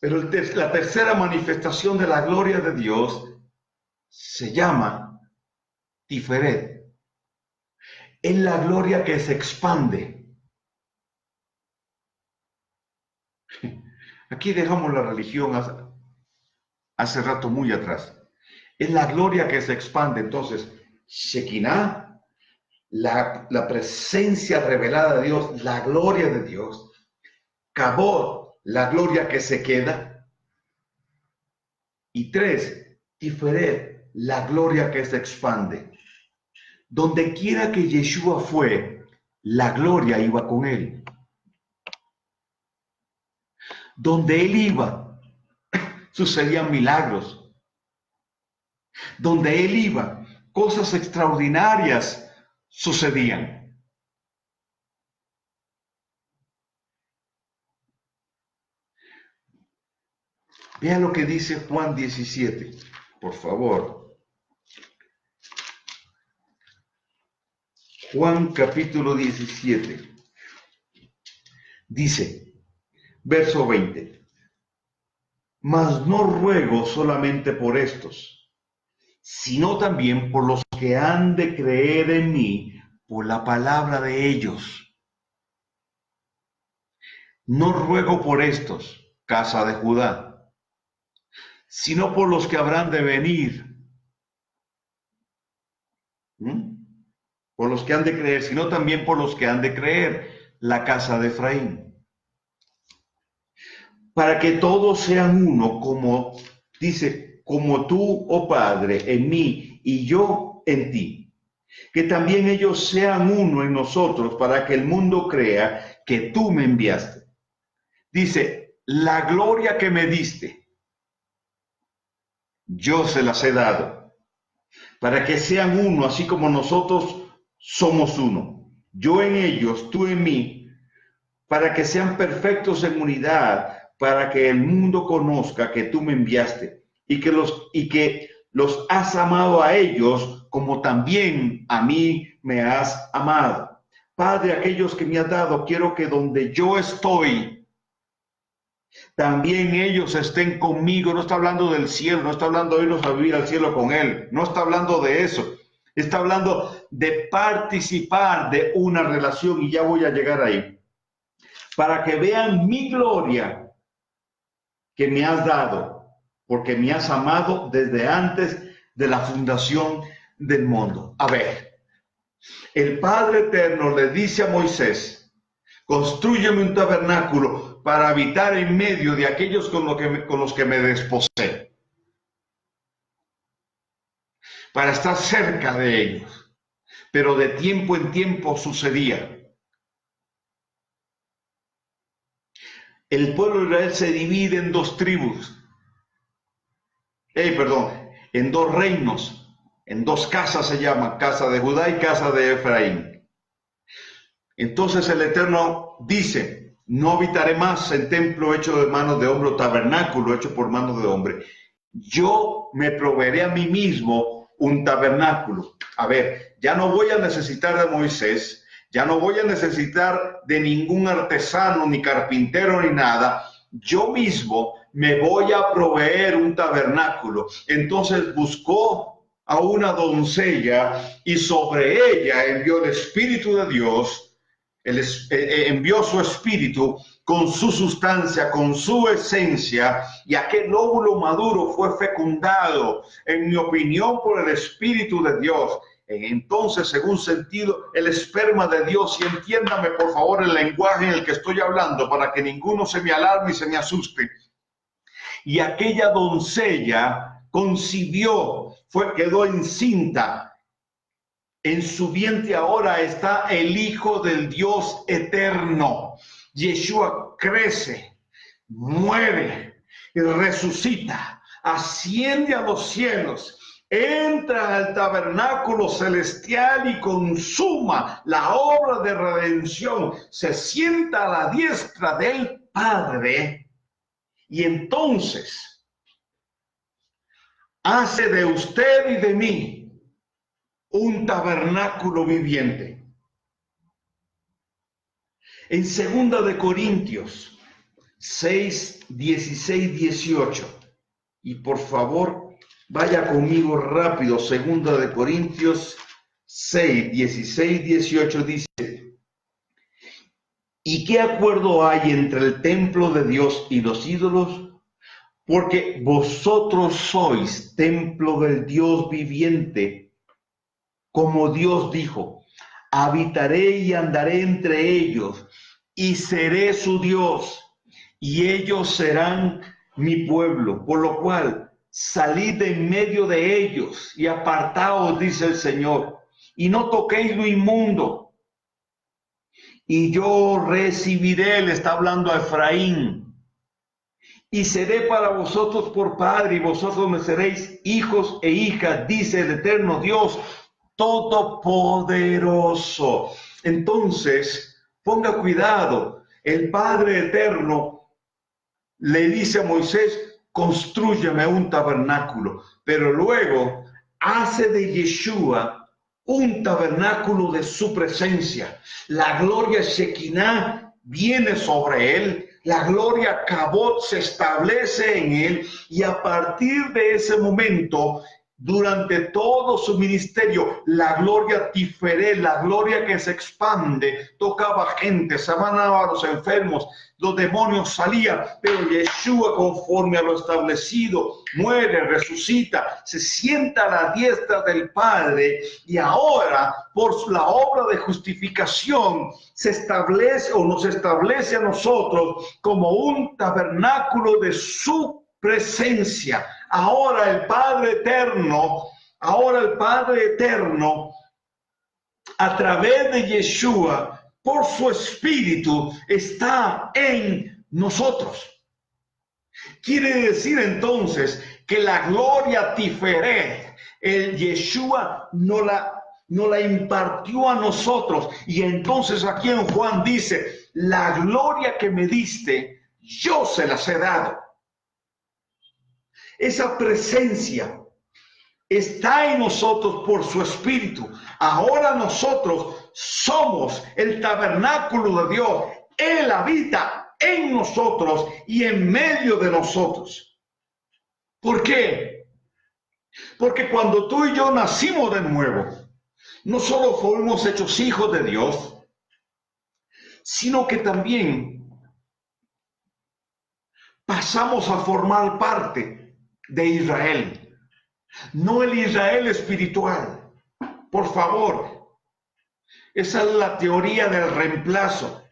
Pero la tercera manifestación de la gloria de Dios se llama Tiferet. Es la gloria que se expande. Aquí dejamos la religión hace rato muy atrás. Es la gloria que se expande. Entonces, Shekinah, la presencia revelada de Dios, la gloria de Dios. Kabod, la gloria que se queda. Y 3, Tiferet, la gloria que se expande. Donde quiera que Yeshua fue, la gloria iba con él. Donde él iba, sucedían milagros. Donde él iba, cosas extraordinarias sucedían. Vean lo que dice Juan 17, por favor. Juan capítulo 17. Dice, verso 20. Mas no ruego solamente por estos, sino también por los que han de creer en mí por la palabra de ellos. No ruego por estos, casa de Judá, sino por los que habrán de venir. Por los que han de creer, sino también por los que han de creer, la casa de Efraín. Para que todos sean uno, como dice, como tú, oh Padre, en mí y yo en ti. Que también ellos sean uno en nosotros, para que el mundo crea que tú me enviaste. Dice, la gloria que me diste, yo se las he dado, para que sean uno, así como nosotros somos uno. Yo en ellos, tú en mí, para que sean perfectos en unidad, para que el mundo conozca que tú me enviaste y que los has amado a ellos como también a mí me has amado. Padre, aquellos que me has dado, quiero que donde yo estoy, también ellos estén conmigo. No está hablando del cielo, no está hablando de irnos a vivir al cielo con él, no está hablando de eso. Está hablando de participar de una relación, y ya voy a llegar ahí. Para que vean mi gloria que me has dado, porque me has amado desde antes de la fundación del mundo. A ver, el Padre Eterno le dice a Moisés, constrúyeme un tabernáculo para habitar en medio de aquellos con los que me desposé, para estar cerca de ellos. Pero de tiempo en tiempo sucedía. El pueblo de Israel se divide en dos tribus, en dos reinos, en dos casas se llaman, casa de Judá y casa de Efraín. Entonces el Eterno dice, no habitaré más en templo hecho de manos de hombre, o tabernáculo hecho por manos de hombre. Yo me proveeré a mí mismo un tabernáculo. A ver, ya no voy a necesitar de Moisés, ya no voy a necesitar de ningún artesano, ni carpintero, ni nada. Yo mismo me voy a proveer un tabernáculo. Entonces buscó a una doncella y sobre ella envió el Espíritu de Dios. Envió su espíritu con su sustancia, con su esencia, y aquel óvulo maduro fue fecundado, en mi opinión, por el Espíritu de Dios. Entonces, según sentido, el esperma de Dios, y entiéndame por favor el lenguaje en el que estoy hablando, para que ninguno se me alarme y se me asuste. Y aquella doncella concibió, quedó encinta. En su vientre ahora está el Hijo del Dios eterno. Yeshua crece, muere y resucita, asciende a los cielos, entra al tabernáculo celestial y consuma la obra de redención. Se sienta a la diestra del Padre y entonces hace de usted y de mí un tabernáculo viviente. En 2 de Corintios 6, 16, 18. Y por favor, vaya conmigo rápido. 2 de Corintios 6, 16, 18 dice: ¿Y qué acuerdo hay entre el templo de Dios y los ídolos? Porque vosotros sois templo del Dios viviente, como Dios dijo, habitaré y andaré entre ellos, y seré su Dios, y ellos serán mi pueblo. Por lo cual, salid de en medio de ellos y apartaos, dice el Señor, y no toquéis lo inmundo. Y yo recibiré, le está hablando a Efraín, y seré para vosotros por padre, y vosotros me seréis hijos e hijas, dice el eterno Dios Todopoderoso. Entonces, ponga cuidado, el Padre Eterno le dice a Moisés, constrúyeme un tabernáculo, pero luego hace de Yeshua un tabernáculo de su presencia. La gloria Shekinah viene sobre él, la gloria Kabod se establece en él, y a partir de ese momento, durante todo su ministerio, la gloria Tiferet, la gloria que se expande, tocaba gente, sanaba a los enfermos, los demonios salían, pero Yeshua, conforme a lo establecido, muere, resucita, se sienta a la diestra del Padre, y ahora, por la obra de justificación, se establece o nos establece a nosotros como un tabernáculo de su presencia. Ahora el Padre Eterno, a través de Yeshua, por su Espíritu, está en nosotros. Quiere decir entonces que la gloria Tiferet, el Yeshua no la impartió a nosotros. Y entonces aquí en Juan dice, la gloria que me diste, yo se las he dado. Esa presencia está en nosotros por su Espíritu. Ahora nosotros somos el tabernáculo de Dios. Él habita en nosotros y en medio de nosotros. ¿Por qué? Porque cuando tú y yo nacimos de nuevo, no solo fuimos hechos hijos de Dios, sino que también pasamos a formar parte de Israel, no el Israel espiritual. Por favor, esa es la teoría del reemplazo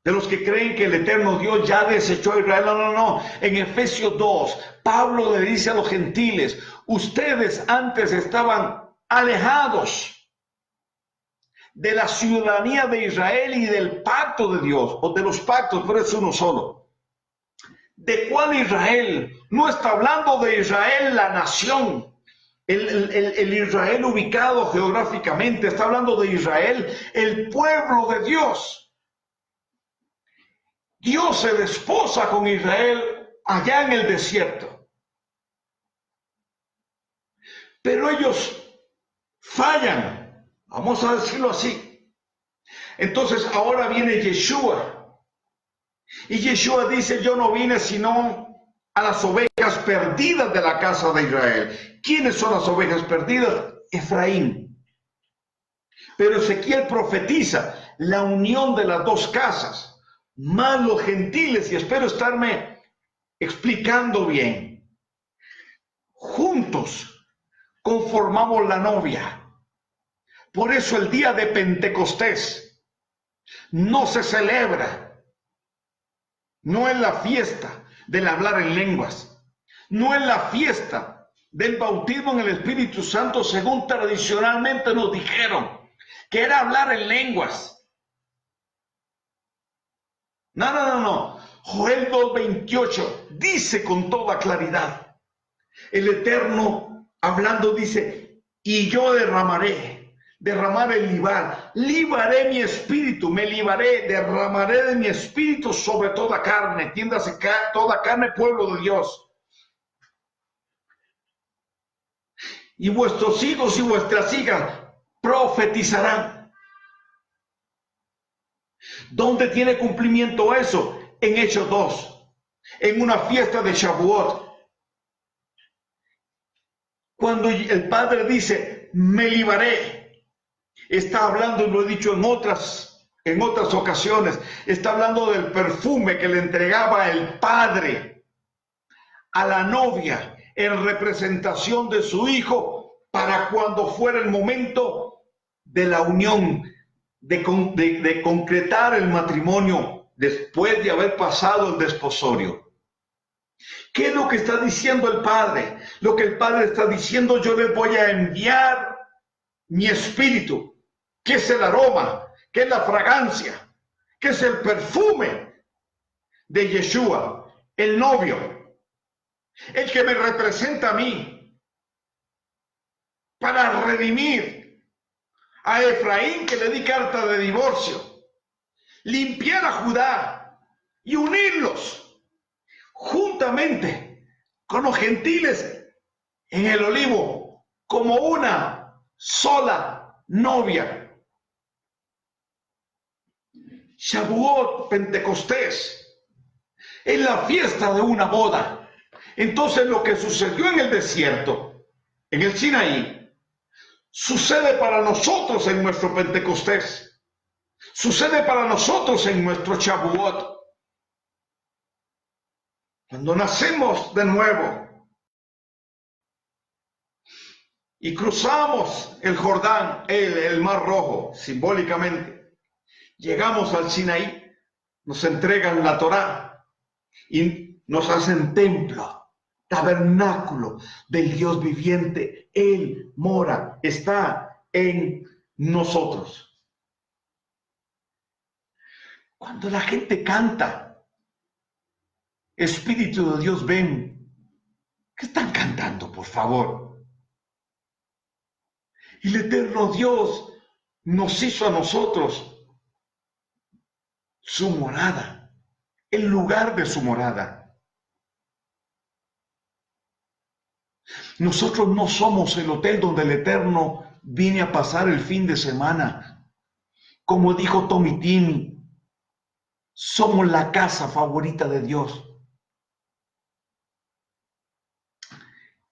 de los que creen que el eterno Dios ya desechó a Israel. No. En Efesios 2, Pablo le dice a los gentiles, ustedes antes estaban alejados de la ciudadanía de Israel y del pacto de Dios, o de los pactos, pero es uno solo. ¿De cuál Israel? No está hablando de Israel, la nación, el Israel ubicado geográficamente. Está hablando de Israel, el pueblo de Dios. Dios se desposa con Israel allá en el desierto. Pero ellos fallan, vamos a decirlo así. Entonces ahora viene Yeshua. Y Yeshua dice, yo no vine sino a las ovejas perdidas de la casa de Israel. ¿Quiénes son las ovejas perdidas? Efraín. Pero Ezequiel profetiza la unión de las dos casas, más los gentiles, y espero estarme explicando bien. Juntos conformamos la novia. Por eso el día de Pentecostés no se celebra. No es la fiesta del hablar en lenguas. No es la fiesta del bautismo en el Espíritu Santo, según tradicionalmente nos dijeron, que era hablar en lenguas. No. Joel 2:28 dice con toda claridad. El Eterno hablando dice, y yo derramaré el libar, libaré mi espíritu, me libaré, derramaré de mi espíritu sobre toda carne, entiéndase, toda carne, pueblo de Dios. Y vuestros hijos y vuestras hijas profetizarán. ¿Dónde tiene cumplimiento eso? En Hechos 2, en una fiesta de Shavuot. Cuando el Padre dice, me libaré, está hablando, y lo he dicho en otras en otras ocasiones, está hablando del perfume que le entregaba el padre a la novia en representación de su hijo para cuando fuera el momento de la unión, de concretar el matrimonio después de haber pasado el desposorio. ¿Qué es lo que está diciendo el Padre? Lo que el Padre está diciendo: yo les voy a enviar mi espíritu, que es el aroma, que es la fragancia, que es el perfume de Yeshua, el novio, el que me representa a mí, para redimir a Efraín, que le di carta de divorcio, limpiar a Judá y unirlos juntamente con los gentiles en el olivo como una sola novia. Shavuot, Pentecostés, es la fiesta de una boda. Entonces lo que sucedió en el desierto, en el Sinaí, sucede para nosotros en nuestro Pentecostés, sucede para nosotros en nuestro Shavuot. Cuando nacemos de nuevo y cruzamos el Jordán, el Mar Rojo, simbólicamente, llegamos al Sinaí, nos entregan la Torá y nos hacen templo, tabernáculo del Dios viviente. Él mora, está en nosotros. Cuando la gente canta, Espíritu de Dios, ven, ¿qué están cantando, por favor? Y el eterno Dios nos hizo a nosotros su morada, el lugar de su morada. Nosotros no somos el hotel donde el Eterno viene a pasar el fin de semana. Como dijo Tommy Timmy, somos la casa favorita de Dios.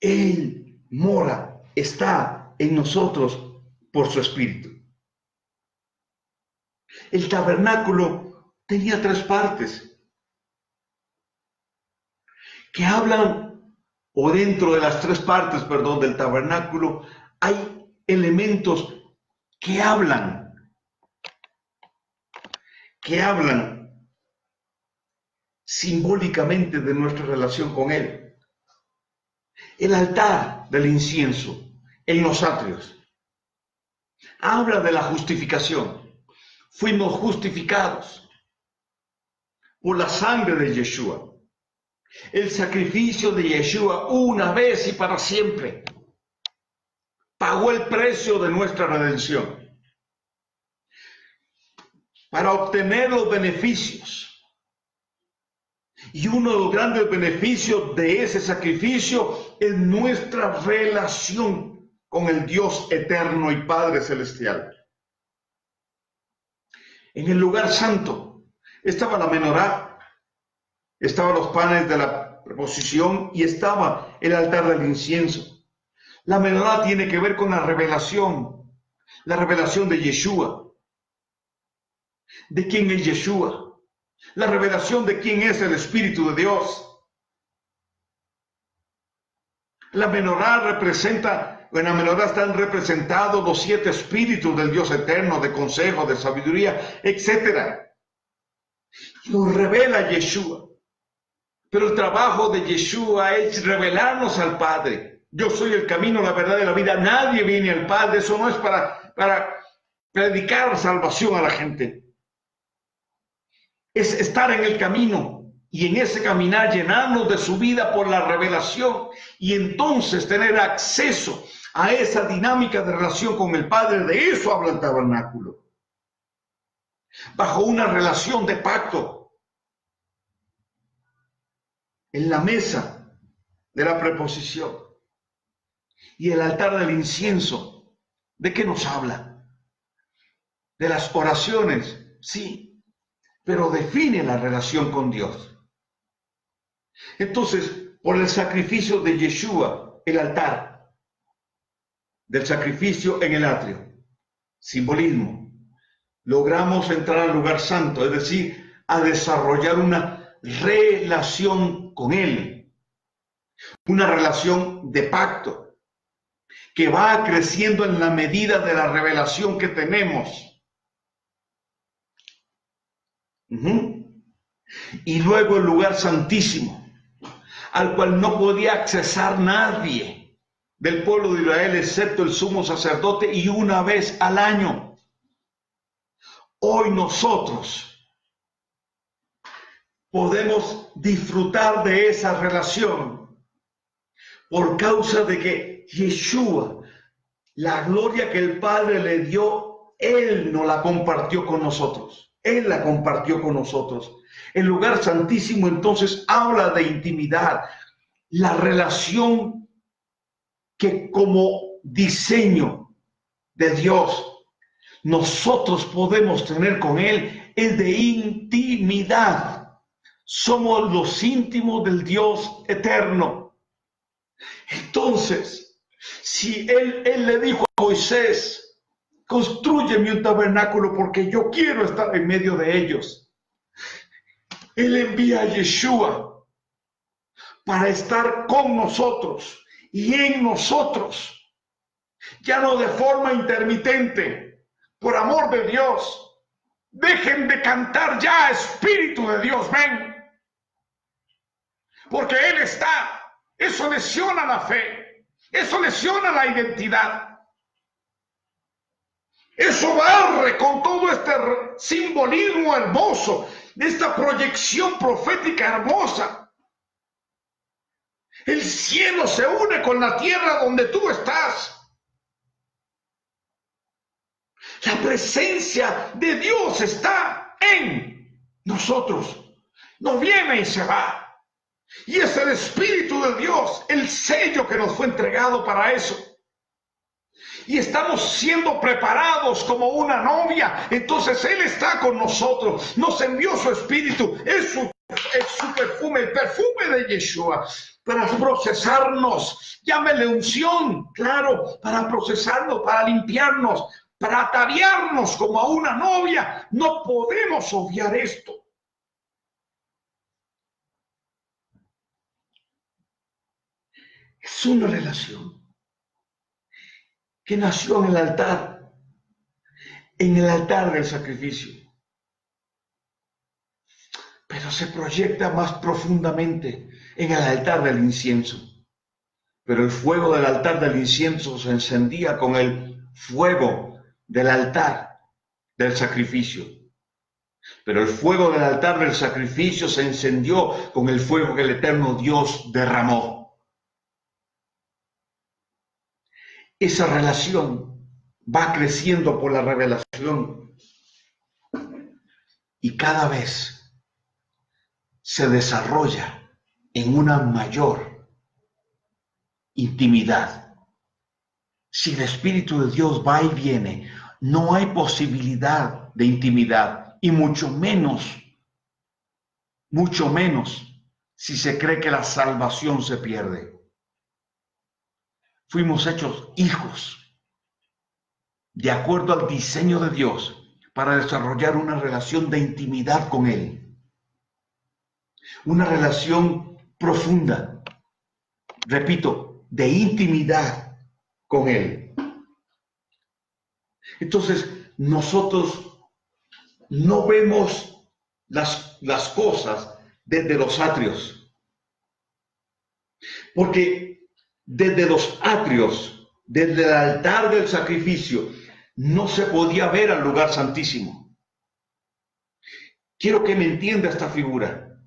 Él mora, está en nosotros por su Espíritu. El tabernáculo tenía 3 partes que hablan, o dentro de las 3 partes, perdón, del tabernáculo, hay elementos que hablan simbólicamente de nuestra relación con Él. El altar del incienso en los atrios habla de la justificación. Fuimos justificados por la sangre de Yeshua. El sacrificio de Yeshua, una vez y para siempre, pagó el precio de nuestra redención. Para obtener los beneficios. Y uno de los grandes beneficios de ese sacrificio es nuestra relación con el Dios eterno y Padre celestial. En el lugar santo estaba la menorá, estaban los panes de la preposición y estaba el altar del incienso. La menorá tiene que ver con la revelación de Yeshua. ¿De quién es Yeshua? La revelación de quién es el Espíritu de Dios. La menorá representa, en la menorá están representados los 7 espíritus del Dios eterno, de consejo, de sabiduría, etc. Nos revela Yeshua. Pero el trabajo de Yeshua es revelarnos al Padre. Yo soy el camino, la verdad y la vida. Nadie viene al Padre. Eso no es para predicar salvación a la gente. Es estar en el camino y en ese caminar llenarnos de su vida por la revelación y entonces tener acceso a esa dinámica de relación con el Padre. De eso habla el tabernáculo. Bajo una relación de pacto. En la mesa de la preposición y el altar del incienso, ¿de qué nos habla? De las oraciones, sí, pero define la relación con Dios. Entonces, por el sacrificio de Yeshua, el altar, del sacrificio en el atrio, simbolismo, logramos entrar al lugar santo, es decir, a desarrollar una relación con Él, una relación de pacto que va creciendo en la medida de la revelación que tenemos. Y luego el lugar santísimo, al cual no podía accesar nadie del pueblo de Israel excepto el sumo sacerdote, y una vez al año. Hoy nosotros podemos disfrutar de esa relación por causa de que Yeshua, la gloria que el Padre le dio, Él nos la compartió con nosotros. Él la compartió con nosotros. El lugar santísimo entonces habla de intimidad, la relación que como diseño de Dios nosotros podemos tener con Él es de intimidad. Somos los íntimos del Dios eterno. Entonces, si Él le dijo a Moisés, constrúyeme un tabernáculo porque yo quiero estar en medio de ellos. Él envía a Yeshua para estar con nosotros y en nosotros, ya no de forma intermitente. Por amor de Dios, dejen de cantar ya, Espíritu de Dios, ven. Porque Él está. Eso lesiona la fe. Eso lesiona la identidad. Eso barre con todo este simbolismo hermoso, esta proyección profética hermosa. El cielo se une con la tierra donde tú estás. La presencia de Dios está en nosotros. No viene y se va. Y es el Espíritu de Dios, el sello que nos fue entregado para eso. Y estamos siendo preparados como una novia. Entonces Él está con nosotros. Nos envió su Espíritu. Es su perfume, el perfume de Yeshua, para procesarnos. Llámele unción, claro, para procesarnos, para limpiarnos, para ataviarnos como a una novia. No podemos obviar esto. Es una relación que nació en el altar del sacrificio, pero se proyecta más profundamente en el altar del incienso. Pero el fuego del altar del incienso se encendía con el fuego del altar del sacrificio. Pero el fuego del altar del sacrificio se encendió con el fuego que el eterno Dios derramó. Esa relación va creciendo por la revelación y cada vez se desarrolla en una mayor intimidad. Si el Espíritu de Dios va y viene, no hay posibilidad de intimidad, y mucho menos si se cree que la salvación se pierde. Fuimos hechos hijos de acuerdo al diseño de Dios para desarrollar una relación de intimidad con Él. Una relación profunda, repito, de intimidad con Él. Entonces, nosotros no vemos las cosas desde los atrios, porque desde los atrios, desde el altar del sacrificio, no se podía ver al lugar santísimo. Quiero que me entienda esta figura.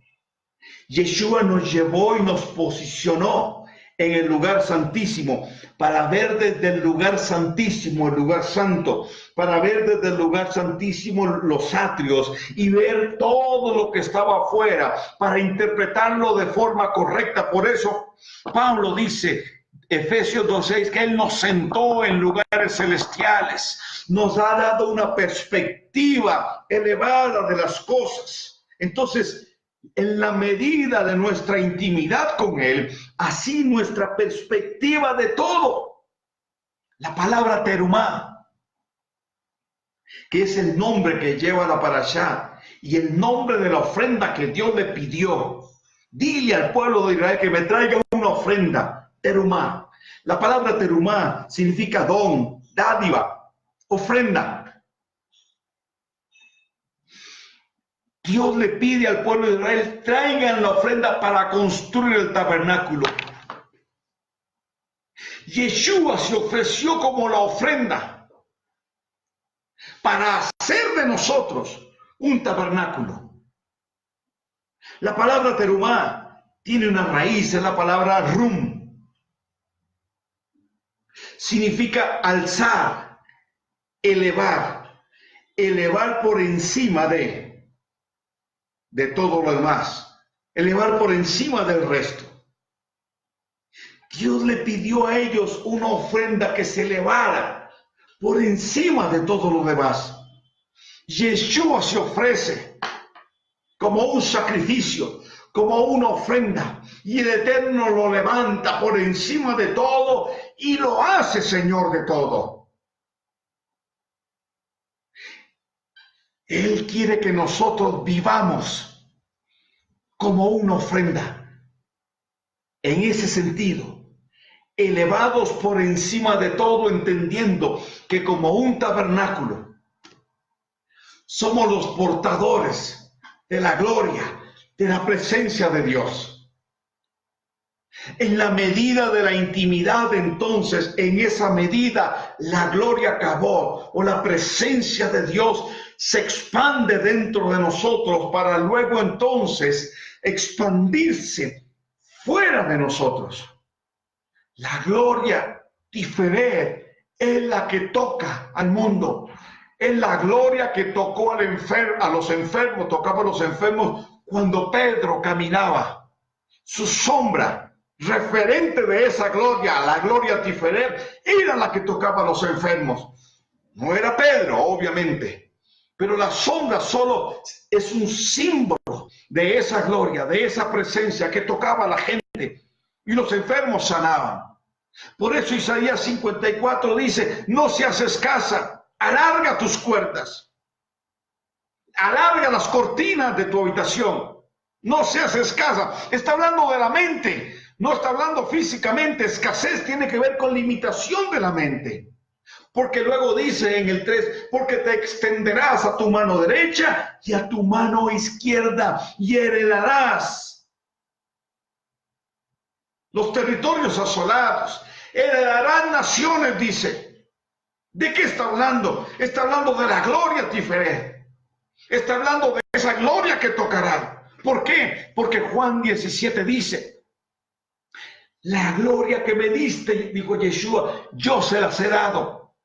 Yeshua nos llevó y nos posicionó en el lugar santísimo para ver desde el lugar santísimo, el lugar santo, para ver desde el lugar santísimo los atrios y ver todo lo que estaba afuera, para interpretarlo de forma correcta. Por eso Pablo dice, Efesios 2:6, que Él nos sentó en lugares celestiales, nos ha dado una perspectiva elevada de las cosas. Entonces, en la medida de nuestra intimidad con Él, así nuestra perspectiva de todo. La palabra terumá que es el nombre que lleva la parashá y el nombre de la ofrenda que Dios le pidió. Dile al pueblo de Israel que me traiga una ofrenda, terumá. La palabra terumá significa don, dádiva, ofrenda. Dios le pide al pueblo de Israel, traigan la ofrenda para construir el tabernáculo. Yeshua se ofreció como la ofrenda para hacer de nosotros un tabernáculo. La palabra terumá tiene una raíz, es la palabra rum. Significa alzar, elevar por encima de todo lo demás, elevar por encima del resto. Dios le pidió a ellos una ofrenda que se elevara por encima de todo lo demás. Yeshua se ofrece como un sacrificio, como una ofrenda, y el Eterno lo levanta por encima de todo y lo hace Señor de todo. Él quiere que nosotros vivamos como una ofrenda, en ese sentido, elevados por encima de todo, entendiendo que como un tabernáculo somos los portadores de la gloria, de la presencia de Dios. En la medida de la intimidad, entonces, en esa medida, la gloria acabó, o la presencia de Dios se expande dentro de nosotros para luego entonces expandirse fuera de nosotros. La gloria diferente es la que toca al mundo. Es la gloria que tocó a los enfermos, tocaba a los enfermos cuando Pedro caminaba. Su sombra, referente de esa gloria, la gloria diferente, era la que tocaba a los enfermos. No era Pedro, obviamente, pero la sombra solo es un símbolo de esa gloria, de esa presencia que tocaba a la gente y los enfermos sanaban. Por eso Isaías 54 dice, no seas escasa. Alarga tus cuerdas, alarga las cortinas de tu habitación, no seas escasa. Está hablando de la mente, no está hablando físicamente. Escasez tiene que ver con limitación de la mente, porque luego dice en el 3, porque te extenderás a tu mano derecha y a tu mano izquierda y heredarás los territorios asolados, heredarán naciones, dice. ¿De qué está hablando? Está hablando de la gloria diferente. Está hablando de esa gloria que tocará. ¿Por qué? Porque Juan 17 dice, la gloria que me diste, dijo Yeshua, yo se las he dado.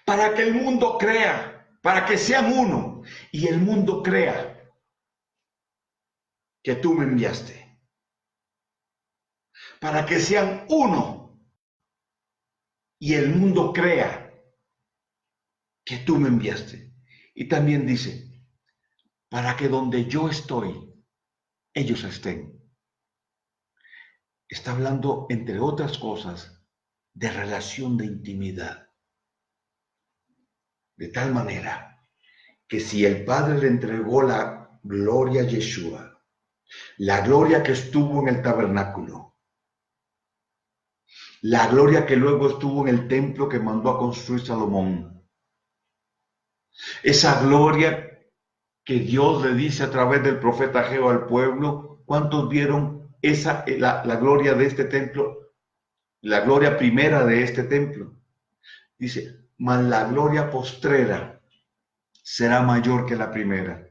Para que el mundo crea, para que sean uno, y el mundo crea que tú me enviaste. Para que sean uno. Y el mundo crea que tú me enviaste. Y también dice, para que donde yo estoy, ellos estén. Está hablando, entre otras cosas, de relación de intimidad. De tal manera que si el Padre le entregó la gloria a Yeshua, la gloria que estuvo en el tabernáculo, la gloria que luego estuvo en el templo que mandó a construir Salomón. Esa gloria que Dios le dice a través del profeta Ageo al pueblo. ¿Cuántos vieron la gloria de este templo? La gloria primera de este templo. Dice, mas la gloria postrera será mayor que la primera.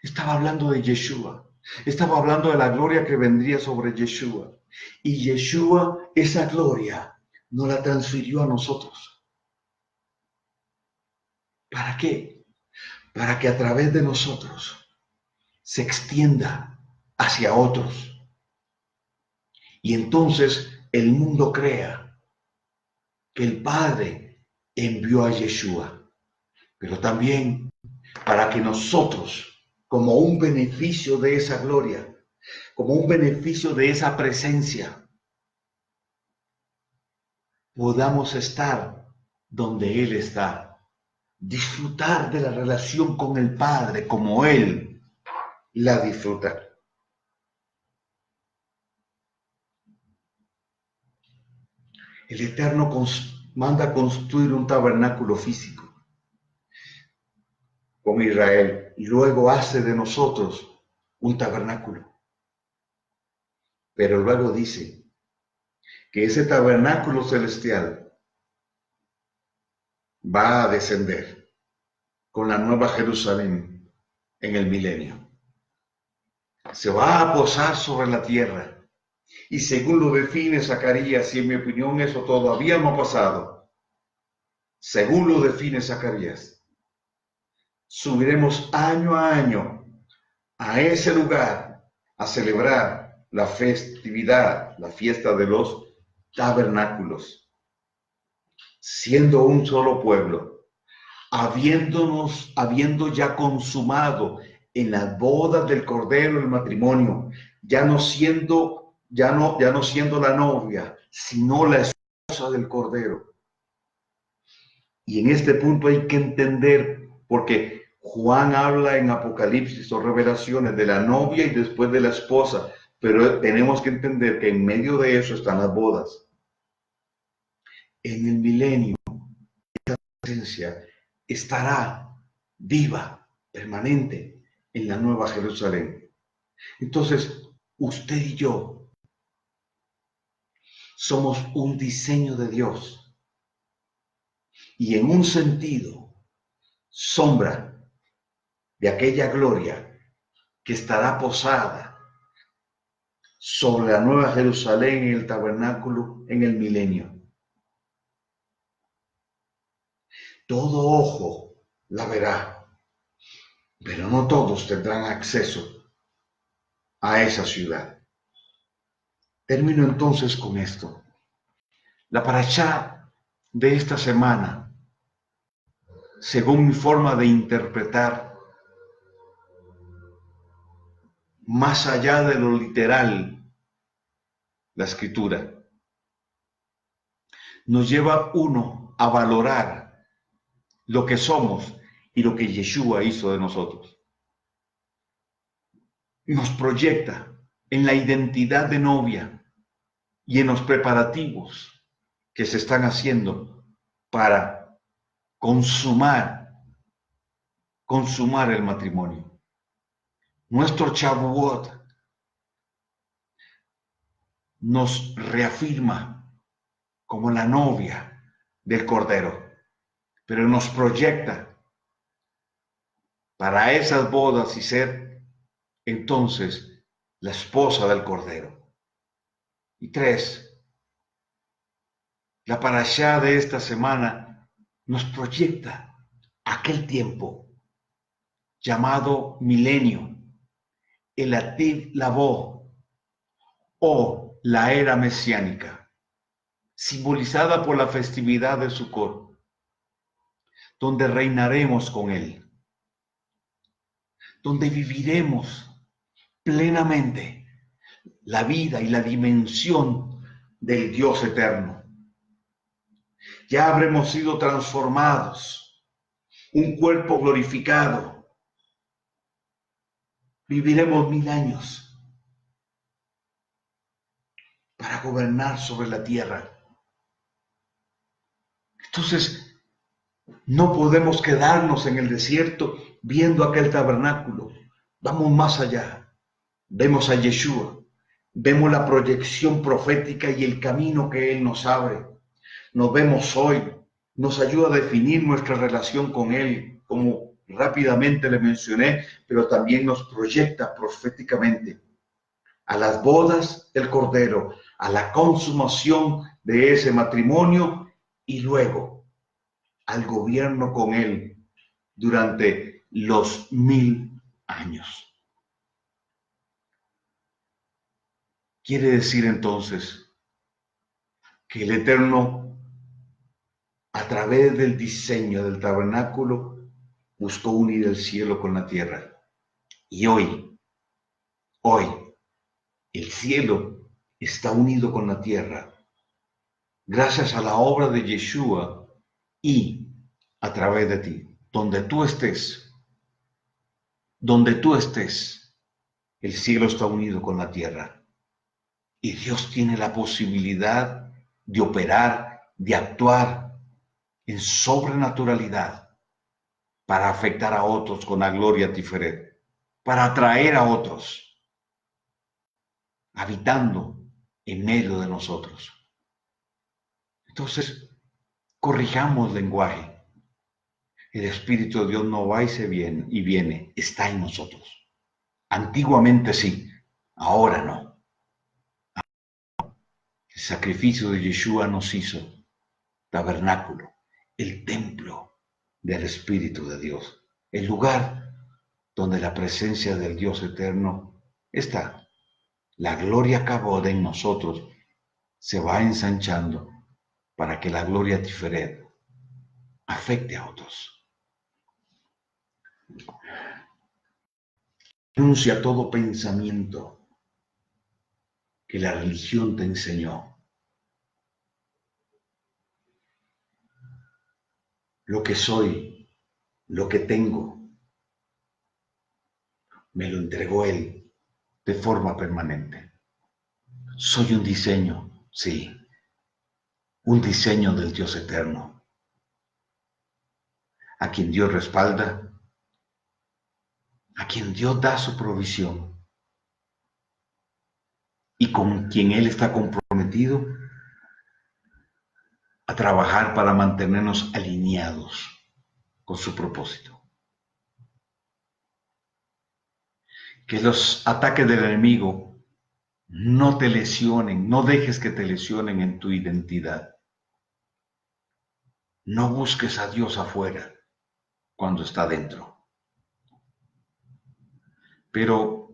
Estaba hablando de Yeshua. Estaba hablando de la gloria que vendría sobre Yeshua. Y Yeshua, esa gloria, nos la transfirió a nosotros. ¿Para qué? Para que a través de nosotros se extienda hacia otros. Y entonces el mundo crea que el Padre envió a Yeshua. Pero también para que nosotros, como un beneficio de esa gloria, como un beneficio de esa presencia, podamos estar donde Él está. Disfrutar de la relación con el Padre como Él la disfruta. El Eterno manda construir un tabernáculo físico con Israel y luego hace de nosotros un tabernáculo. Pero luego dice que ese tabernáculo celestial va a descender con la nueva Jerusalén en el milenio. Se va a posar sobre la tierra. Y según lo define Zacarías, y en mi opinión eso todavía no ha pasado, según lo define Zacarías, subiremos año a año a ese lugar a celebrar la festividad, la fiesta de los tabernáculos, siendo un solo pueblo, habiendo ya consumado en las bodas del Cordero el matrimonio, ya no siendo la novia, sino la esposa del Cordero. Y en este punto hay que entender, porque Juan habla en Apocalipsis o Revelaciones de la novia y después de la esposa, pero tenemos que entender que en medio de eso están las bodas. En el milenio, esta presencia estará viva, permanente, en la nueva Jerusalén. Entonces, usted y yo somos un diseño de Dios y en un sentido, sombra de aquella gloria que estará posada sobre la nueva Jerusalén en el tabernáculo en el milenio. Todo ojo la verá, pero no todos tendrán acceso a esa ciudad. Termino entonces con esto. La parashá de esta semana, según mi forma de interpretar, más allá de lo literal, la escritura, nos lleva uno a valorar lo que somos y lo que Yeshua hizo de nosotros. Nos proyecta en la identidad de novia y en los preparativos que se están haciendo para consumar el matrimonio. Nuestro Shavuot nos reafirma como la novia del Cordero, pero nos proyecta para esas bodas y ser entonces la esposa del Cordero. Y 3, la parashá de esta semana nos proyecta aquel tiempo llamado milenio, el Ativ Labó, o la era mesiánica, simbolizada por la festividad de Sukkot, donde reinaremos con Él, donde viviremos plenamente la vida y la dimensión del Dios eterno. Ya habremos sido transformados, un cuerpo glorificado. Viviremos 1000 años para gobernar sobre la tierra. Entonces, no podemos quedarnos en el desierto viendo aquel tabernáculo. Vamos más allá. Vemos a Yeshua. Vemos la proyección profética y el camino que Él nos abre. Nos vemos hoy. Nos ayuda a definir nuestra relación con Él, como rápidamente le mencioné, pero también nos proyecta proféticamente a las bodas del Cordero, a la consumación de ese matrimonio y luego al gobierno con Él durante los 1000 años. Quiere decir entonces que el Eterno, a través del diseño del tabernáculo, buscó unir el cielo con la tierra. Y hoy, el cielo está unido con la tierra, gracias a la obra de Yeshua y a través de ti, donde tú estés, el cielo está unido con la tierra y Dios tiene la posibilidad de operar, de actuar en sobrenaturalidad para afectar a otros con la gloria Tiferet, para atraer a otros, habitando en medio de nosotros. Entonces, corrijamos lenguaje. El Espíritu de Dios no va y viene, está en nosotros. Antiguamente sí, ahora no. El sacrificio de Yeshua nos hizo tabernáculo, el templo del Espíritu de Dios, el lugar donde la presencia del Dios eterno está. La gloria Kabod en nosotros se va ensanchando para que la gloria Tiferet afecte a otros. Renuncia todo pensamiento que la religión te enseñó. Lo que soy, lo que tengo, me lo entregó Él de forma permanente. Soy un diseño, sí, un diseño del Dios eterno, a quien Dios respalda, a quien Dios da su provisión y con quien Él está comprometido a trabajar para mantenernos alineados con su propósito. Que los ataques del enemigo no te lesionen, no dejes que te lesionen en tu identidad. No busques a Dios afuera cuando está dentro. Pero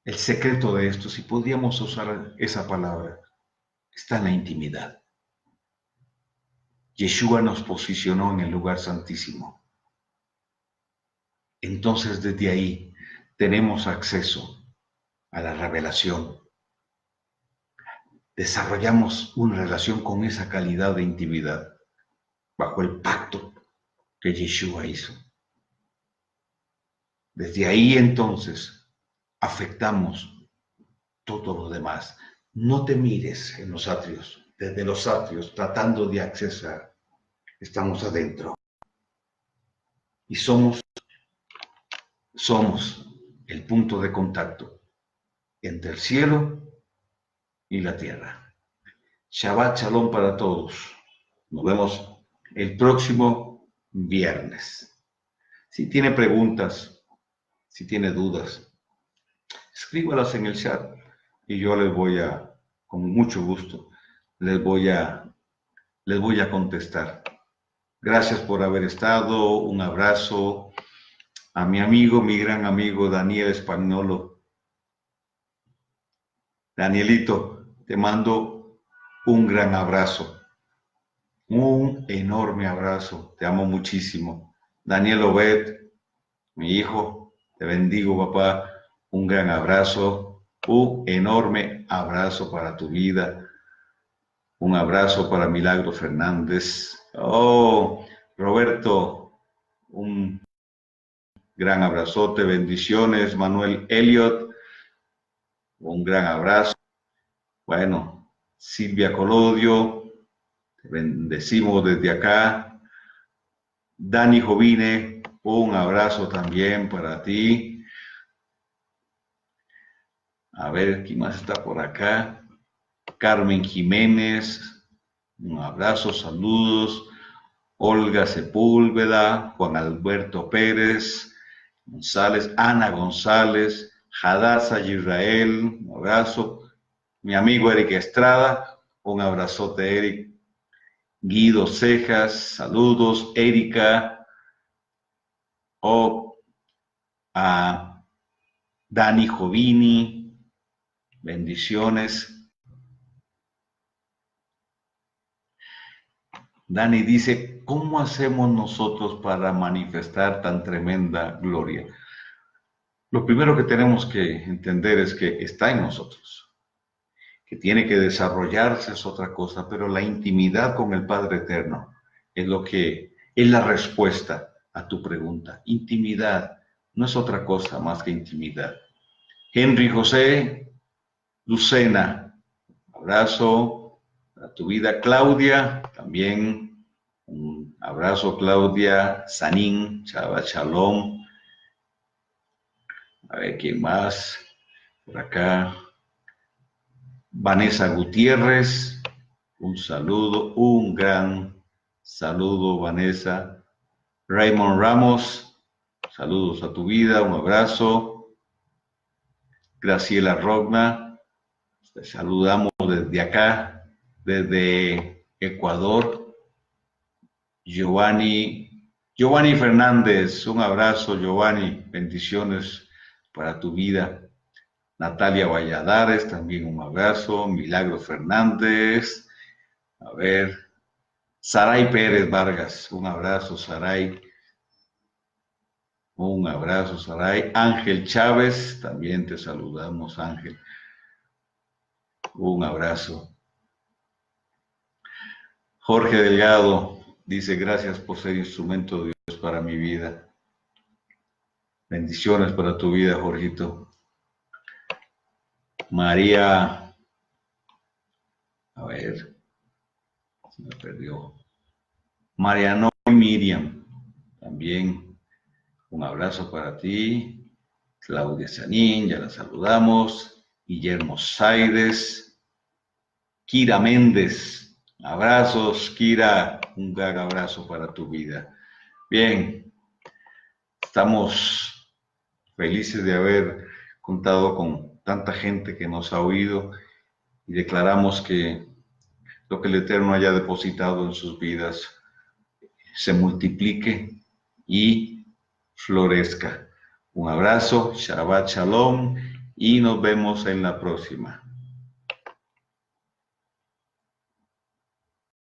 el secreto de esto, si podríamos usar esa palabra, está en la intimidad. Yeshua nos posicionó en el lugar santísimo. Entonces desde ahí tenemos acceso a la revelación. Desarrollamos una relación con esa calidad de intimidad bajo el pacto que Yeshua hizo. Desde ahí entonces afectamos todo lo demás. No te mires en los atrios, desde los atrios, tratando de accesar. Estamos adentro. Y somos el punto de contacto entre el cielo y la tierra. Shabbat Shalom para todos. Nos vemos el próximo viernes. Si tiene preguntas, si tiene dudas, escríbalas en el chat y yo les voy a, con mucho gusto, les voy a contestar. Gracias por haber estado. Un abrazo a mi amigo, mi gran amigo Daniel Espagnolo. Danielito, te mando un gran abrazo. Un enorme abrazo. Te amo muchísimo. Daniel Obed, mi hijo, te bendigo, papá. Un gran abrazo. Un enorme abrazo para tu vida. Un abrazo para Milagro Fernández. Oh, Roberto, un gran abrazote, bendiciones. Manuel Elliot, un gran abrazo. Bueno, Silvia Colodio, te bendecimos desde acá. Dani Jovine, un abrazo también para ti. A ver, ¿quién más está por acá? Carmen Jiménez, un abrazo, saludos. Olga Sepúlveda, Juan Alberto Pérez, González, Ana González, Hadassah Israel, un abrazo. Mi amigo Eric Estrada, un abrazote, Eric. Guido Cejas, saludos. Erika, a Dani Jovini, bendiciones. Dani dice, ¿cómo hacemos nosotros para manifestar tan tremenda gloria? Lo primero que tenemos que entender es que está en nosotros. Que tiene que desarrollarse es otra cosa, pero la intimidad con el Padre Eterno es lo que es la respuesta a tu pregunta. Intimidad no es otra cosa más que intimidad. Henry José Lucena, abrazo para tu vida. Claudia, también un abrazo. Claudia Sanín, Shabbat Shalom. A ver, ¿quién más? Por acá. Vanessa Gutiérrez, un saludo, un gran saludo, Vanessa. Raymond Ramos, saludos a tu vida, un abrazo. Graciela Rogna, te saludamos desde acá, desde Ecuador. Giovanni Fernández, un abrazo, Giovanni, bendiciones para tu vida. Natalia Valladares, también un abrazo. Milagro Fernández, a ver. Saray Pérez Vargas, un abrazo, Saray. Un abrazo, Saray. Ángel Chávez, también te saludamos, Ángel. Un abrazo. Jorge Delgado dice, gracias por ser instrumento de Dios para mi vida. Bendiciones para tu vida, Jorgito. María, a ver, se me perdió. Mariano y Miriam, también un abrazo para ti. Claudia Sanín, ya la saludamos. Guillermo Saides. Kira Méndez, abrazos, Kira, un gran abrazo para tu vida. Bien, estamos felices de haber contado con tanta gente que nos ha oído y declaramos que lo que el Eterno haya depositado en sus vidas se multiplique y florezca. Un abrazo, Shabbat Shalom y nos vemos en la próxima.